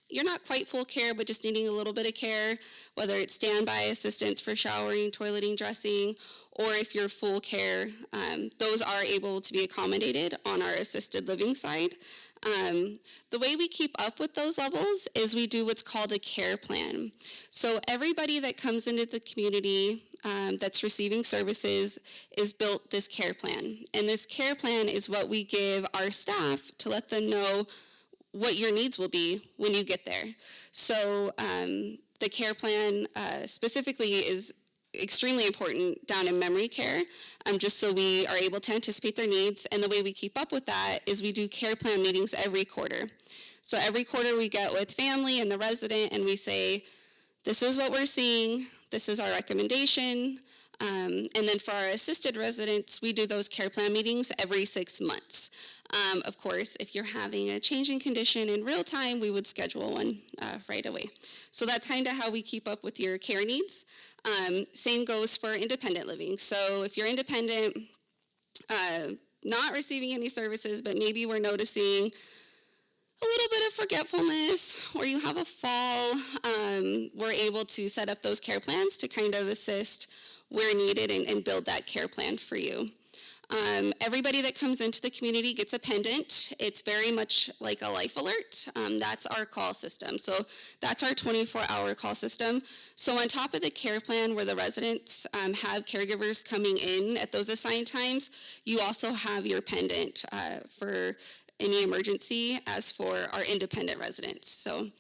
you're not quite full care, but just needing a little bit of care, whether it's standby assistance for showering, toileting, dressing, or if you're full care, those are able to be accommodated on our assisted living side. The way we keep up with those levels is we do what's called a care plan. So everybody that comes into the community that's receiving services is built this care plan. And this care plan is what we give our staff to let them know what your needs will be when you get there. So the care plan specifically is extremely important down in memory care, just so we are able to anticipate their needs. And the way we keep up with that is we do care plan meetings every quarter. So every quarter we get with family and the resident and we say, this is what we're seeing, this is our recommendation. And then for our assisted residents, we do those care plan meetings every 6 months. Of course, if you're having a changing condition in real time, we would schedule one right away. So that's kind of how we keep up with your care needs. Same goes for independent living. So if you're independent, not receiving any services, but maybe we're noticing a little bit of forgetfulness or you have a fall, we're able to set up those care plans to kind of assist where needed and build that care plan for you. Everybody that comes into the community gets a pendant. It's very much like a life alert. That's our call system. So that's our 24-hour call system. So on top of the care plan where the residents have caregivers coming in at those assigned times, you also have your pendant for any emergency as for our independent residents. So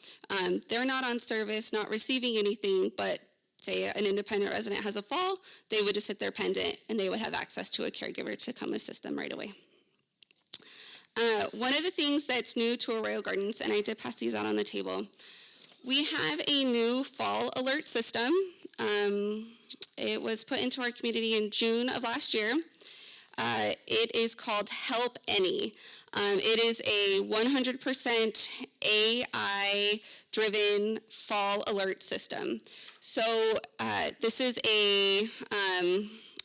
they're not on service, not receiving anything, but say an independent resident has a fall, they would just hit their pendant and they would have access to a caregiver to come assist them right away. One of the things that's new to Arroro Gardens, and I did pass these out on the table, we have a new fall alert system. It was put into our community in June of last year. It is called Help Any. It is a 100% AI-driven fall alert system. So this is a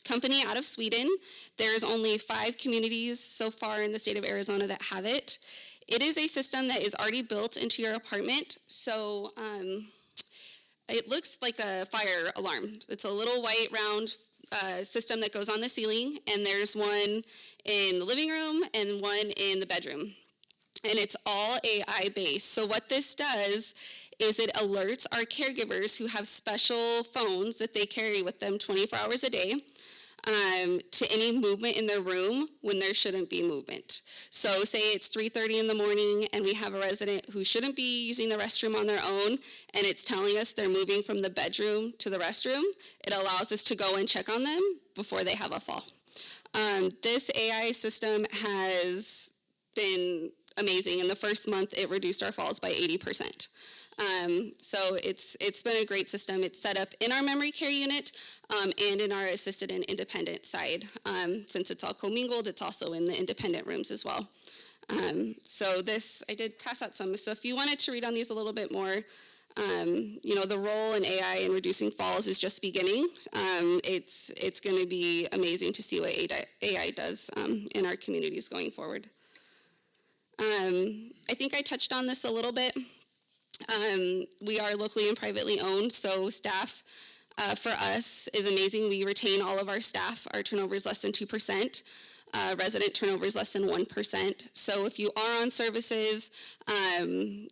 company out of Sweden. There's only 5 communities so far in the state of Arizona that have it. It is a system that is already built into your apartment. So it looks like a fire alarm. It's a little white round system that goes on the ceiling, and there's one in the living room and one in the bedroom. And it's all AI based. So what this does is it alerts our caregivers who have special phones that they carry with them 24 hours a day to any movement in their room when there shouldn't be movement. So say it's 3:30 in the morning and we have a resident who shouldn't be using the restroom on their own and it's telling us they're moving from the bedroom to the restroom, it allows us to go and check on them before they have a fall. This AI system has been amazing. In the first month, it reduced our falls by 80%. So it's been a great system. It's set up in our memory care unit and in our assisted and independent side. Since it's all commingled, it's also in the independent rooms as well. So this, I did pass out some. So if you wanted to read on these a little bit more, the role in AI in reducing falls is just beginning. It's going to be amazing to see what AI does in our communities going forward. I think I touched on this a little bit. We are locally and privately owned, so staff for us is amazing. We retain all of our staff. Our turnover is less than 2%. Resident turnover is less than 1%. So if you are on services,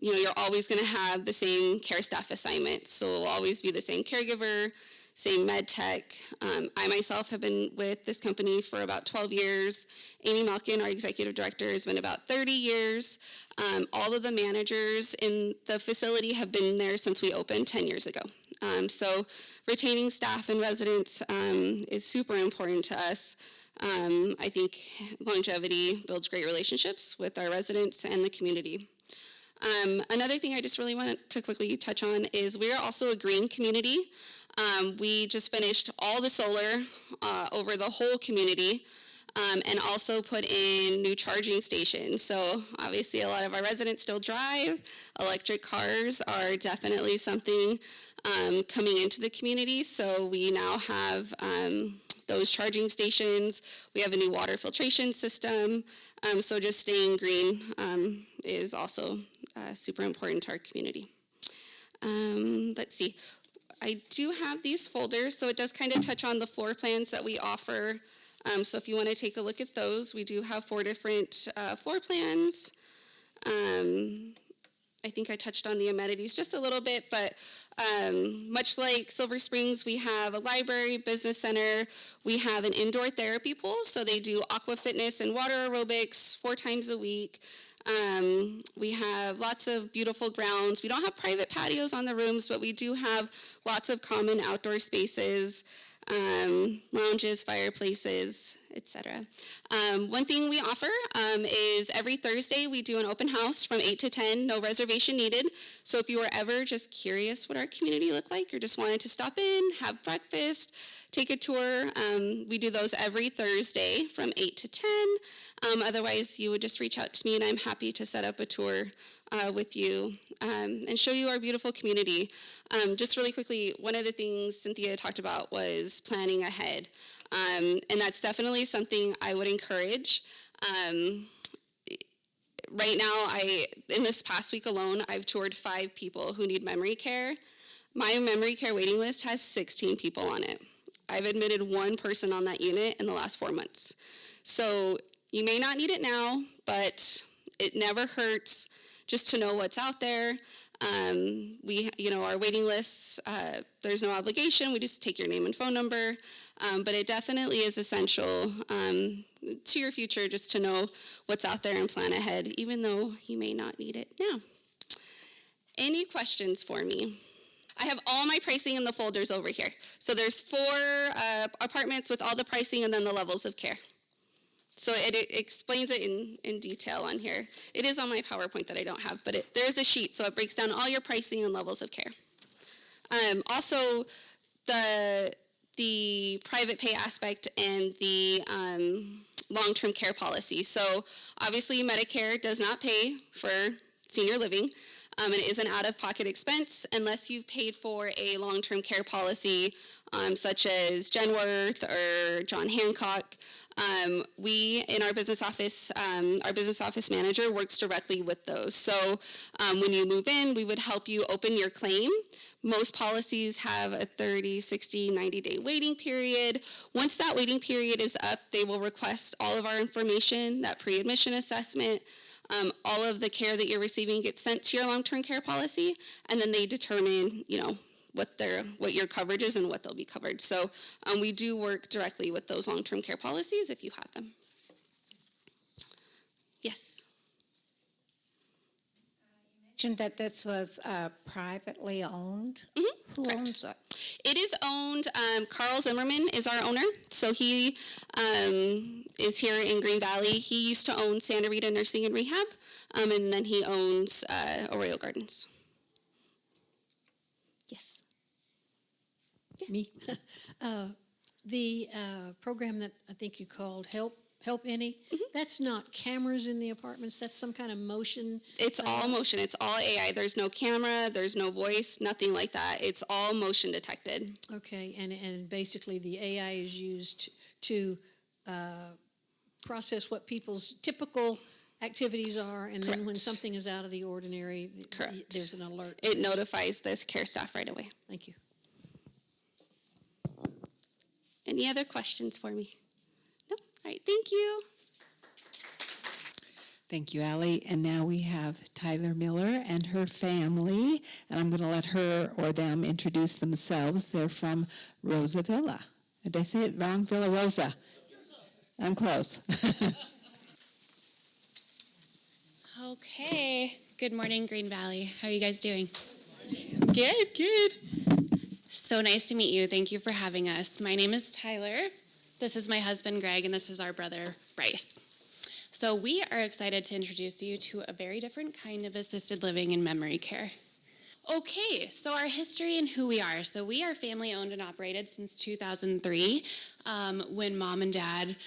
you're always going to have the same care staff assignment. So it will always be the same caregiver, same med tech. I myself have been with this company for about 12 years. Amy Malkin, our executive director, has been about 30 years. All of the managers in the facility have been there since we opened 10 years ago. So retaining staff and residents is super important to us. I think longevity builds great relationships with our residents and the community. Another thing I just really want to quickly touch on is we are also a green community. We just finished all the solar over the whole community and also put in new charging stations. So obviously a lot of our residents still drive. Electric cars are definitely something coming into the community. So we now have those charging stations. We have a new water filtration system. So just staying green is also super important to our community. Let's see. I do have these folders, so it does kind of touch on the floor plans that we offer. So if you want to take a look at those, we do have 4 different floor plans. I think I touched on the amenities just a little bit, but much like Silver Springs, we have a library, business center. We have an indoor therapy pool, so they do aqua fitness and water aerobics 4 times a week. We have lots of beautiful grounds. We don't have private patios on the rooms, but we do have lots of common outdoor spaces, lounges, fireplaces, etc. One thing we offer is every Thursday we do an open house from 8 to 10, no reservation needed. So if you were ever just curious what our community looked like or just wanted to stop in, have breakfast, take a tour, we do those every Thursday from 8 to 10. Otherwise, you would just reach out to me, and I'm happy to set up a tour with you and show you our beautiful community. Just really quickly, one of the things Cynthia talked about was planning ahead, and that's definitely something I would encourage. Right now, in this past week alone, I've toured 5 people who need memory care. My memory care waiting list has 16 people on it. I've admitted 1 person on that unit in the last 4 months. So you may not need it now, but it never hurts just to know what's out there. Our waiting lists, there's no obligation. We just take your name and phone number. But it definitely is essential to your future just to know what's out there and plan ahead, even though you may not need it now. Any questions for me? I have all my pricing in the folders over here. So there's 4 apartments with all the pricing and then the levels of care. So it explains it in detail on here. It is on my PowerPoint that I don't have, but there is a sheet, so it breaks down all your pricing and levels of care. Also, the private pay aspect and the long-term care policy. So obviously Medicare does not pay for senior living. It is an out-of-pocket expense unless you've paid for a long-term care policy such as Genworth or John Hancock. We, in our business office manager works directly with those. So when you move in, we would help you open your claim. Most policies have a 30, 60, 90-day waiting period. Once that waiting period is up, they will request all of our information, that pre-admission assessment. All of the care that you're receiving gets sent to your long-term care policy, and then they determine, what your coverage is and what they'll be covered. So we do work directly with those long-term care policies if you have them. Yes. You mentioned that this was privately owned. Mm-hmm. Who Correct. owns it? It is owned, Carl Zimmerman is our owner. So he is here in Green Valley. He used to own Santa Rita Nursing and Rehab, and then he owns Arroro Gardens. Yes. Me. The program that I think you called Help Any, that's not cameras in the apartments, that's some kind of motion. It's all motion. It's all AI. There's no camera. There's no voice. Nothing like that. It's all motion detected. Okay, and basically the AI is used to process what people's typical activities are, and then when Correct. something is out of the ordinary, Correct. there's an alert. It notifies the care staff right away. Thank you. Any other questions for me? No? All right. Thank you. Thank you, Allie. And now we have Tyler Miller and her family, and I'm going to let her or them introduce themselves. They're from Rosa Villa. Did I say it wrong? Villa Rosa. I'm close. Okay. Good morning, Green Valley. How are you guys doing? Good. So nice to meet you. Thank you for having us. My name is Tyler. This is my husband, Greg, and this is our brother, Bryce. So we are excited to introduce you to a very different kind of assisted living and memory care. Okay, so our history and who we are. So we are family owned and operated since 2003, when Mom and Dad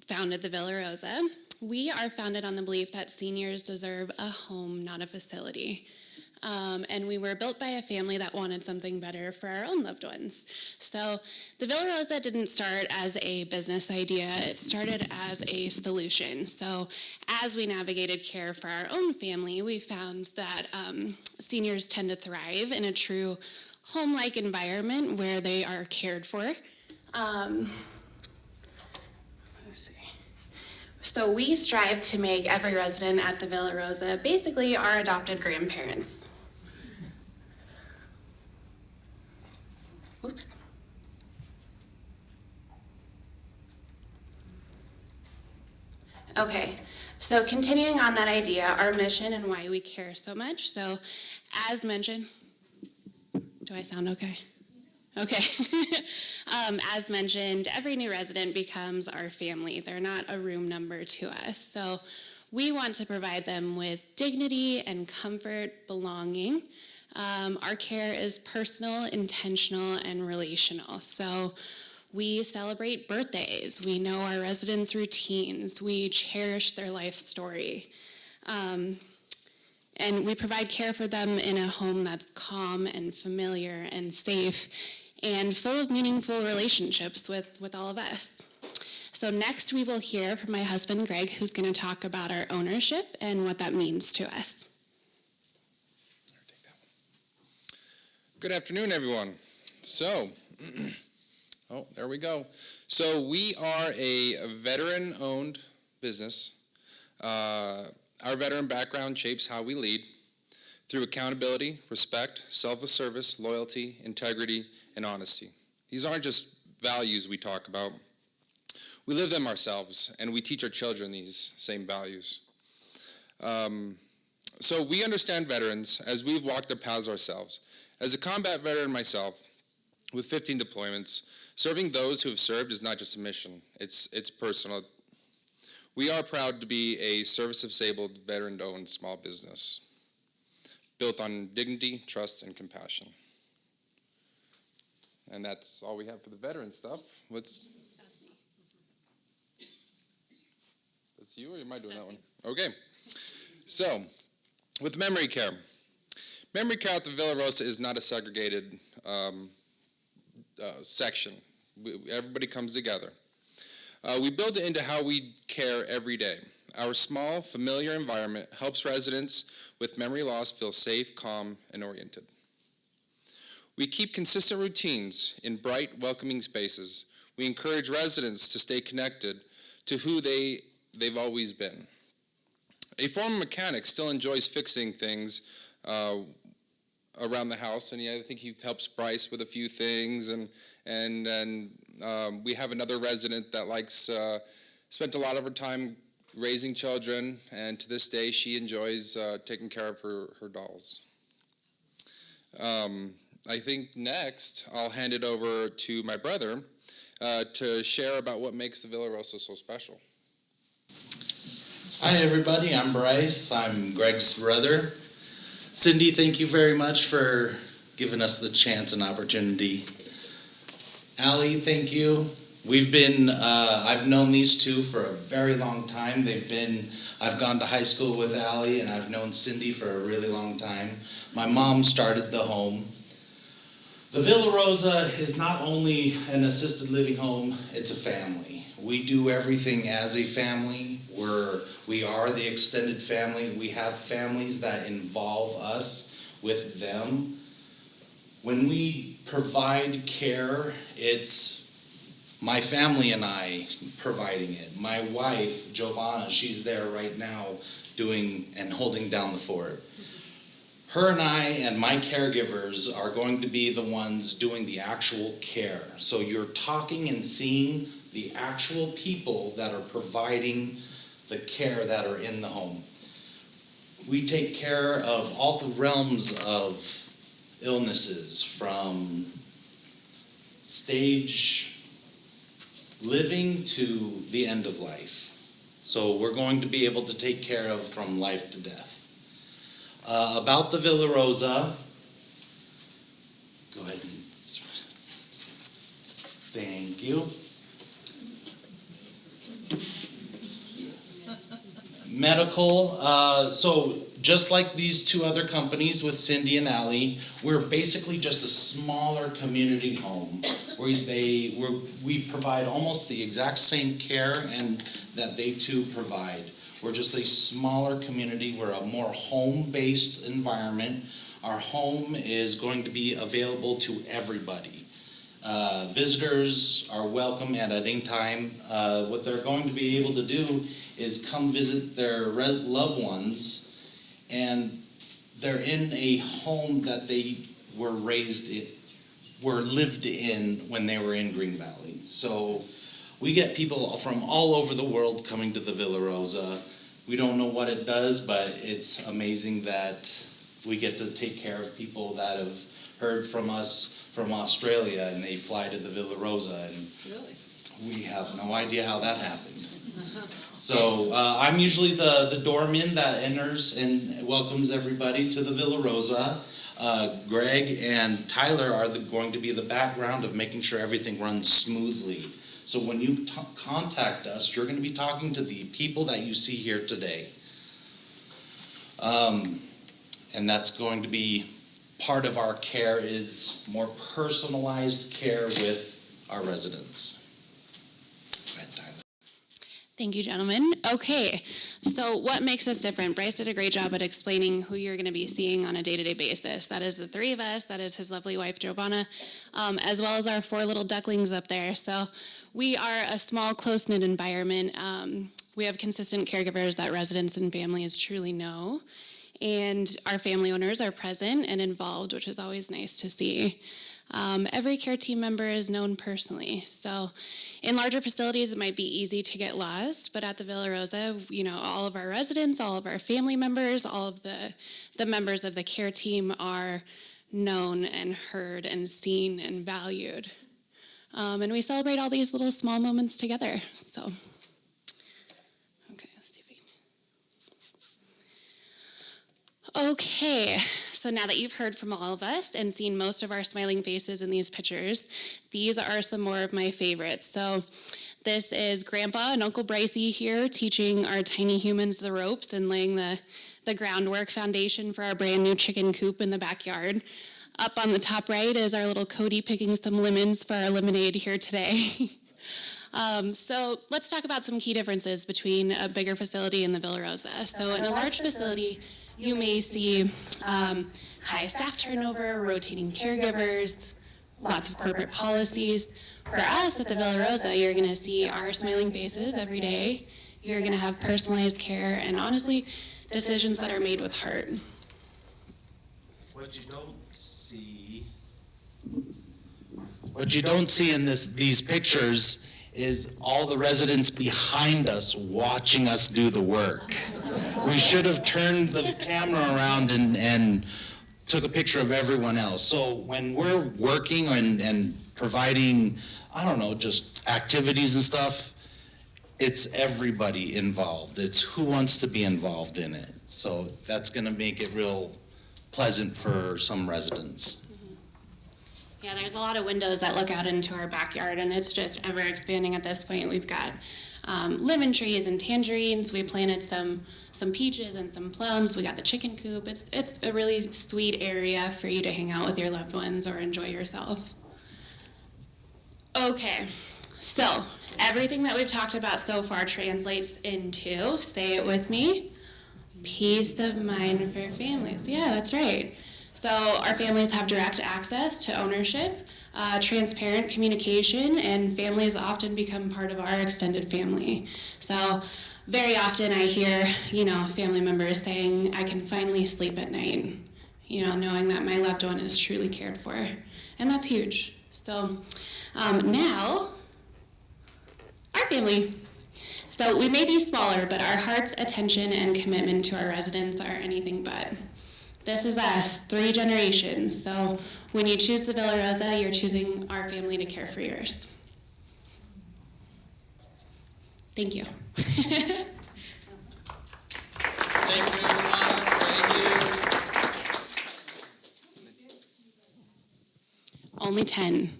founded the Villa Rosa. We are founded on the belief that seniors deserve a home, not a facility. And we were built by a family that wanted something better for our own loved ones. So the Villa Rosa didn't start as a business idea, it started as a solution. So as we navigated care for our own family, we found that seniors tend to thrive in a true home-like environment where they are cared for. Let's see. So we strive to make every resident at the Villa Rosa basically our adopted grandparents. Oops. Okay, so continuing on that idea, our mission and why we care so much. So as mentioned, do I sound okay? Okay. As mentioned, every new resident becomes our family. They're not a room number to us. So we want to provide them with dignity and comfort, belonging. Our care is personal, intentional, and relational. So we celebrate birthdays. We know our residents' routines. We cherish their life story. And we provide care for them in a home that's calm and familiar and safe and full of meaningful relationships with all of us. So next we will hear from my husband, Greg, who's going to talk about our ownership and what that means to us. Good afternoon, everyone. So, there we go. So we are a veteran-owned business. Our veteran background shapes how we lead through accountability, respect, self-service, loyalty, integrity, and honesty. These aren't just values we talk about. We live them ourselves, and we teach our children these same values. So we understand veterans as we've walked their paths ourselves. As a combat veteran myself, with 15 deployments, serving those who have served is not just a mission, it's personal. We are proud to be a service-disabled, veteran-owned small business, built on dignity, trust, and compassion. And that's all we have for the veteran stuff. That's you, or am I doing that one? Okay. So, with memory care. Memory care at the Villa Rosa is not a segregated section. Everybody comes together. We build it into how we care every day. Our small, familiar environment helps residents with memory loss feel safe, calm, and oriented. We keep consistent routines in bright, welcoming spaces. We encourage residents to stay connected to who they've always been. A former mechanic still enjoys fixing things around the house, and I think he helps Bryce with a few things, and we have another resident that spent a lot of her time raising children, and to this day she enjoys taking care of her dolls. I think next I'll hand it over to my brother to share about what makes the Villa Rosa so special. Hi everybody, I'm Bryce. I'm Greg's brother. Cindy, thank you very much for giving us the chance and opportunity. Allie, thank you. I've known these two for a very long time. I've gone to high school with Allie, and I've known Cindy for a really long time. My mom started the home. The Villa Rosa is not only an assisted living home, it's a family. We do everything as a family. We are the extended family. We have families that involve us with them. When we provide care, it's my family and I providing it. My wife, Giovanna, she's there right now doing and holding down the fort. Her and I and my caregivers are going to be the ones doing the actual care. So you're talking and seeing the actual people that are providing the care that are in the home. We take care of all the realms of illnesses, from stage living to the end of life. So we're going to be able to take care of from life to death. About the Villa Rosa, go ahead and thank you. Medical, so just like these two other companies with Cindy and Allie, we're basically just a smaller community home where we provide almost the exact same care and that they too provide. We're just a smaller community. We're a more home-based environment. Our home is going to be available to everybody. Visitors are welcome at any time. What they're going to be able to do is come visit their loved ones, and they're in a home that they were lived in when they were in Green Valley. So we get people from all over the world coming to the Villa Rosa. We don't know what it does, but it's amazing that we get to take care of people that have heard from us from Australia, and they fly to the Villa Rosa, and we have no idea how that happened. So I'm usually the doorman that enters and welcomes everybody to the Villa Rosa. Greg and Tyler are going to be the background of making sure everything runs smoothly. So when you contact us, you're going to be talking to the people that you see here today. And that's going to be part of our care, is more personalized care with our residents. Go ahead, Tyler. Thank you, gentlemen. Okay, so what makes us different? Bryce did a great job at explaining who you're going to be seeing on a day-to-day basis. That is the three of us. That is his lovely wife, Giovanna, as well as our four little ducklings up there. So we are a small, close-knit environment. We have consistent caregivers that residents and families truly know. And our family owners are present and involved, which is always nice to see. Every care team member is known personally. So in larger facilities, it might be easy to get lost, but at the Villa Rosa, all of our residents, all of our family members, all of the members of the care team are known and heard and seen and valued. And we celebrate all these little small moments together. So, okay, let's see if we can. Okay, so now that you've heard from all of us and seen most of our smiling faces in these pictures, these are some more of my favorites. So this is Grandpa and Uncle Brycey here teaching our tiny humans the ropes and laying the groundwork foundation for our brand new chicken coop in the backyard. Up on the top right is our little Cody picking some lemons for our lemonade here today. So let's talk about some key differences between a bigger facility and the Villa Rosa. So in a large facility, you may see high staff turnover, rotating caregivers, lots of corporate policies. For us at the Villa Rosa, you're going to see our smiling faces every day. You're going to have personalized care and, honestly, decisions that are made with heart. What you don't see in these pictures is all the residents behind us watching us do the work. We should have turned the camera around and took a picture of everyone else. So when we're working and providing, just activities and stuff, it's everybody involved. It's who wants to be involved in it. So that's going to make it real pleasant for some residents. Yeah, there's a lot of windows that look out into our backyard, and it's just ever expanding at this point. We've got lemon trees and tangerines. We planted some peaches and some plums. We got the chicken coop. It's a really sweet area for you to hang out with your loved ones or enjoy yourself. Okay, so everything that we've talked about so far translates into, say it with me, peace of mind for families. Yeah, that's right. So our families have direct access to ownership, transparent communication, and families often become part of our extended family. So very often I hear, family members saying, I can finally sleep at night, knowing that my loved one is truly cared for. And that's huge. So now, our family. So we may be smaller, but our heart's attention and commitment to our residents are anything but. This is us, 3 generations. So when you choose the Villa Rosa, you're choosing our family to care for yours. Thank you. Thank you, everyone. Thank you. Only 10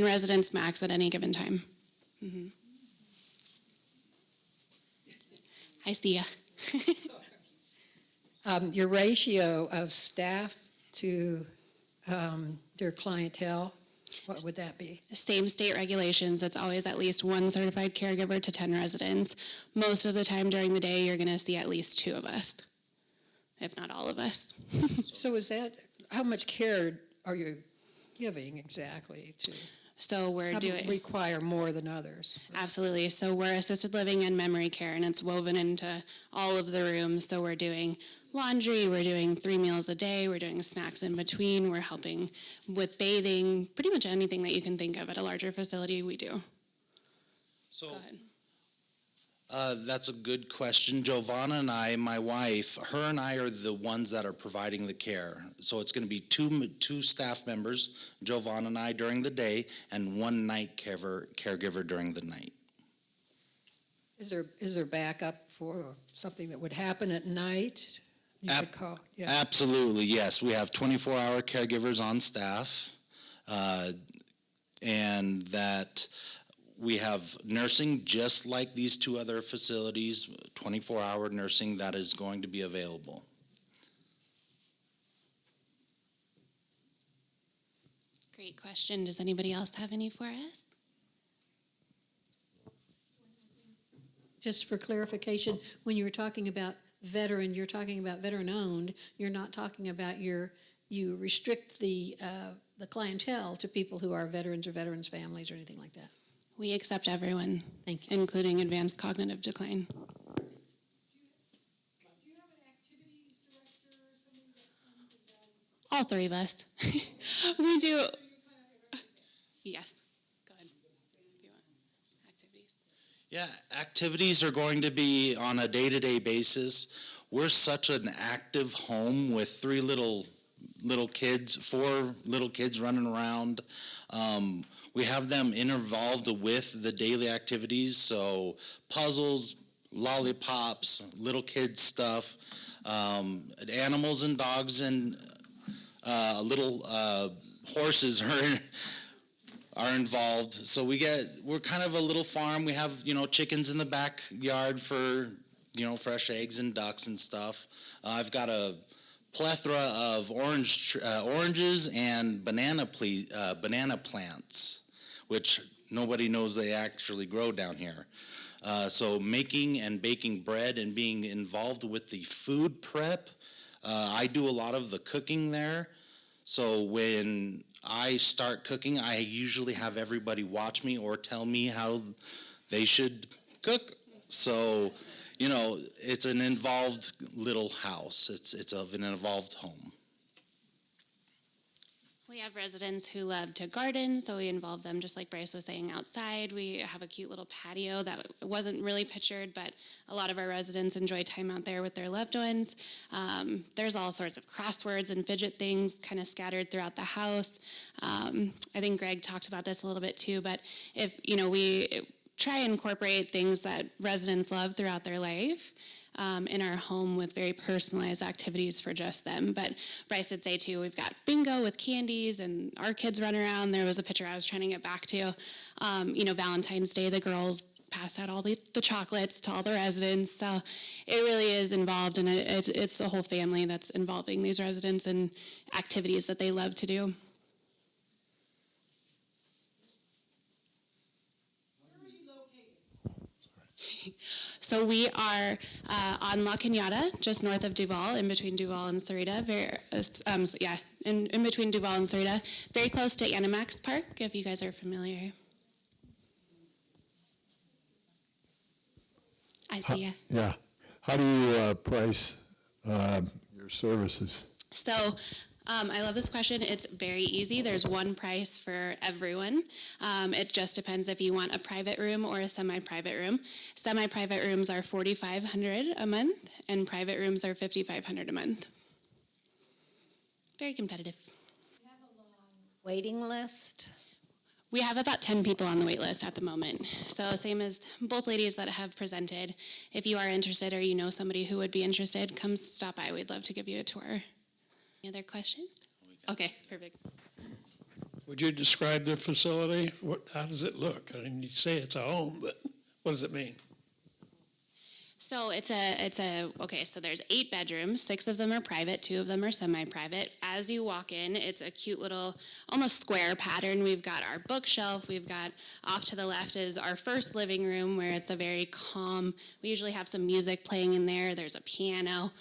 residents max at any given time. Mm-hmm. I see ya. Your ratio of staff to your clientele, what would that be? Same state regulations, it's always at least one certified caregiver to 10 residents. Most of the time during the day, you're gonna see at least 2 of us, if not all of us. So is that, how much care are you giving exactly to? So we're Some doing, require more than others. absolutely, so we're assisted living and memory care, and it's woven into all of the rooms. So we're doing laundry, we're doing 3 meals a day, we're doing snacks in between, we're helping with bathing, pretty much anything that you can think of at a larger facility, we do. So Go ahead. that's a good question. Giovanna and I, my wife, her and I are the ones that are providing the care. So it's going to be two staff members, Giovanna and I during the day, and one night caregiver during the night. Is there backup for something that would happen at night? You could call, yeah. Absolutely, yes. We have 24-hour caregivers on staff, and that we have nursing just like these 2 other facilities, 24-hour nursing that is going to be available. Great question. Does anybody else have any for us? Just for clarification, when you were talking about veteran, you're talking about veteran-owned, you're not talking about you restrict the clientele to people who are veterans or veterans' families or anything like that. We accept everyone, Thank you. including advanced cognitive decline. All 3 of us. We do. Yes. Go ahead. If you want. Activities. Yeah, activities are going to be on a day-to-day basis. We're such an active home with 3 little kids, 4 little kids running around. We have them involved with the daily activities, so puzzles, lollipops, little kids stuff, animals and dogs and little horses are involved. So we're kind of a little farm. We have, chickens in the backyard for, fresh eggs and ducks and stuff. I've got a plethora of oranges and banana plants, which nobody knows they actually grow down here. So making and baking bread and being involved with the food prep, I do a lot of the cooking there. So when I start cooking, I usually have everybody watch me or tell me how they should cook. So, it's an involved little house. It's of an involved home. We have residents who love to garden, so we involve them, just like Bryce was saying, outside. We have a cute little patio that wasn't really pictured, but a lot of our residents enjoy time out there with their loved ones. There's all sorts of crosswords and fidget things kind of scattered throughout the house. I think Greg talked about this a little bit too, but if, we try and incorporate things that residents love throughout their life in our home with very personalized activities for just them. But Bryce did say too, we've got bingo with candies and our kids run around. There was a picture I was trying to get back to. Valentine's Day, the girls pass out all the chocolates to all the residents. So it really is involved, and it's the whole family that's involving these residents in activities that they love to do. So we are on La Cañada, just north of Duval, in between Duval and Sarita. In between Duval and Sarita, very close to Animax Park, if you guys are familiar. I see ya. Yeah. How do you price your services? So I love this question. It's very easy. There's one price for everyone. It just depends if you want a private room or a semi-private room. Semi-private rooms are $4,500 a month, and private rooms are $5,500 a month. Very competitive. Waiting list? We have about 10 people on the wait list at the moment. So same as both ladies that have presented. If you are interested or you know somebody who would be interested, come stop by. We'd love to give you a tour. Any other questions? Okay, perfect. Would you describe the facility? How does it look? I mean, you say it's a home, but what does it mean? So okay, so there's 8 bedrooms, 6 of them are private, 2 of them are semi-private. As you walk in, it's a cute little, almost square pattern. We've got our bookshelf, we've got, off to the left is our first living room where it's a very calm, we usually have some music playing in there, there's a piano.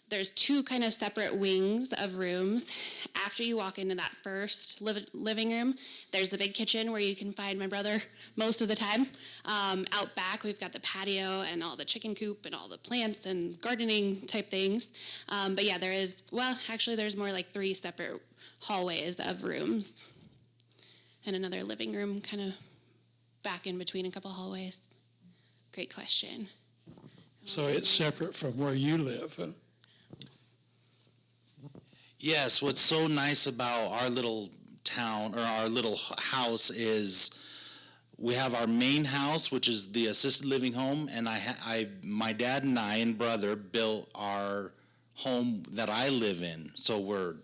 There's 2 kind of separate wings of rooms. After you walk into that first living room, there's the big kitchen where you can find my brother most of the time. Out back, we've got the patio and all the chicken coop and all the plants and gardening type things. But yeah, there's more like 3 separate hallways of rooms. And another living room kind of back in between a couple hallways. Great question. So it's separate from where you live, huh? Yes, what's so nice about our little town or our little house is we have our main house, which is the assisted living home, and my dad and I and brother built our home that I live in. So we're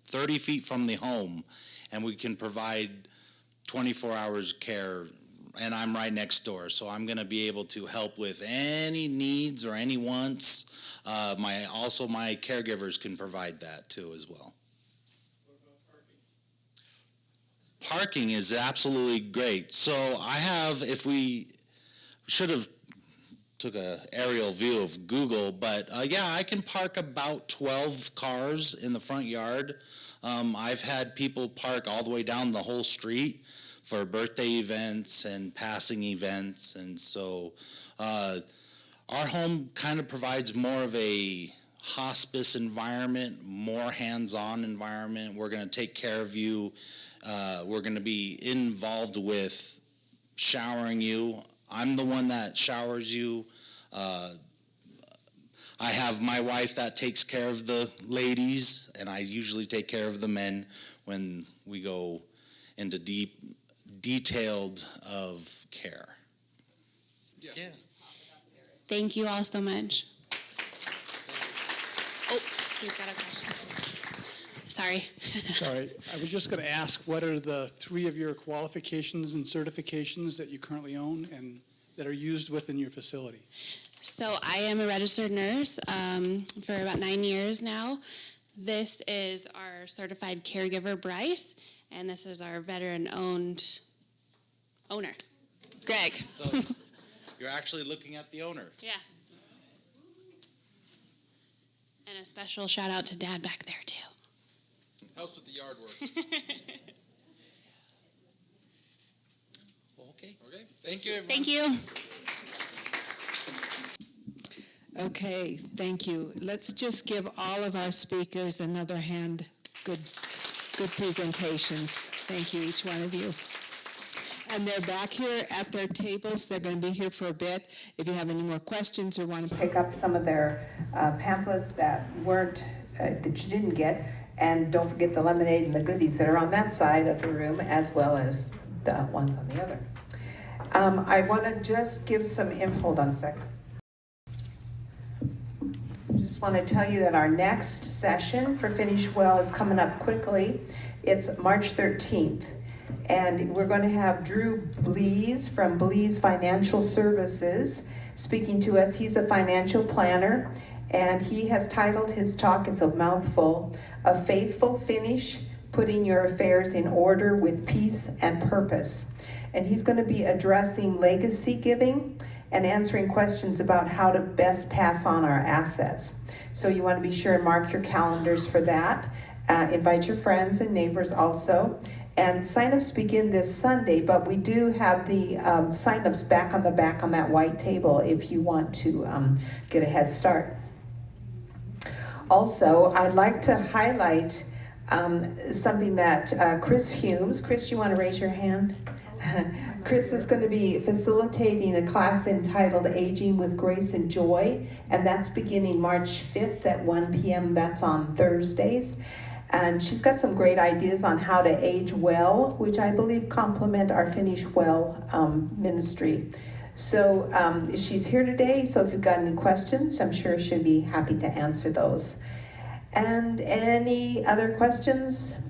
30 feet from the home, and we can provide 24 hours care, and I'm right next door, so I'm going to be able to help with any needs or any wants. My caregivers can provide that too as well. What about parking? Parking is absolutely great. So if we should have took a aerial view of Google, but I can park about 12 cars in the front yard. I've had people park all the way down the whole street for birthday events and passing events, and so our home kind of provides more of a hospice environment, more hands-on environment. We're going to take care of you. We're going to be involved with showering you. I'm the one that showers you. I have my wife that takes care of the ladies, and I usually take care of the men when we go into detailed of care. Yeah. Thank you all so much. Oh, he's got a question. Sorry. Sorry, I was just going to ask, what are the 3 of your qualifications and certifications that you currently own and that are used within your facility? So I am a registered nurse for about 9 years now. This is our certified caregiver, Bryce, and this is our veteran-owned owner, Greg. So you're actually looking at the owner. Yeah. And a special shout out to Dad back there too. Helps with the yard work. Okay. Thank you, everyone. Thank you. Okay, thank you. Let's just give all of our speakers another hand. Good presentations. Thank you, each one of you. And they're back here at their tables. They're going to be here for a bit. If you have any more questions or want to pick up some of their pamphlets that you didn't get, and don't forget the lemonade and the goodies that are on that side of the room, as well as the ones on the other. I want to just give some info. Hold on a second. Just want to tell you that our next session for Finish Well is coming up quickly. It's March 13th. And we're going to have Drew Blees from Blees Financial Services speaking to us. He's a financial planner, and he has titled his talk, it's a mouthful, A Faithful Finish, Putting Your Affairs in Order with Peace and Purpose. And he's going to be addressing legacy giving and answering questions about how to best pass on our assets. So you want to be sure and mark your calendars for that. Invite your friends and neighbors also. And sign-ups begin this Sunday, but we do have the sign-ups back on that white table if you want to get a head start. Also, I'd like to highlight something that Chris Humes, Chris, you want to raise your hand? Chris is going to be facilitating a class entitled Aging with Grace and Joy, and that's beginning March 5th at 1 p.m. That's on Thursdays. And she's got some great ideas on how to age well, which I believe complement our Finish Well ministry. So she's here today, so if you've got any questions, I'm sure she'll be happy to answer those. And any other questions?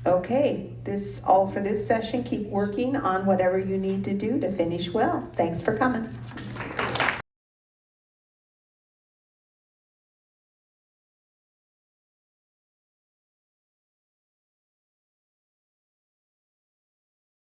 Okay, this all for this session. Keep working on whatever you need to do to finish well. Thanks for coming.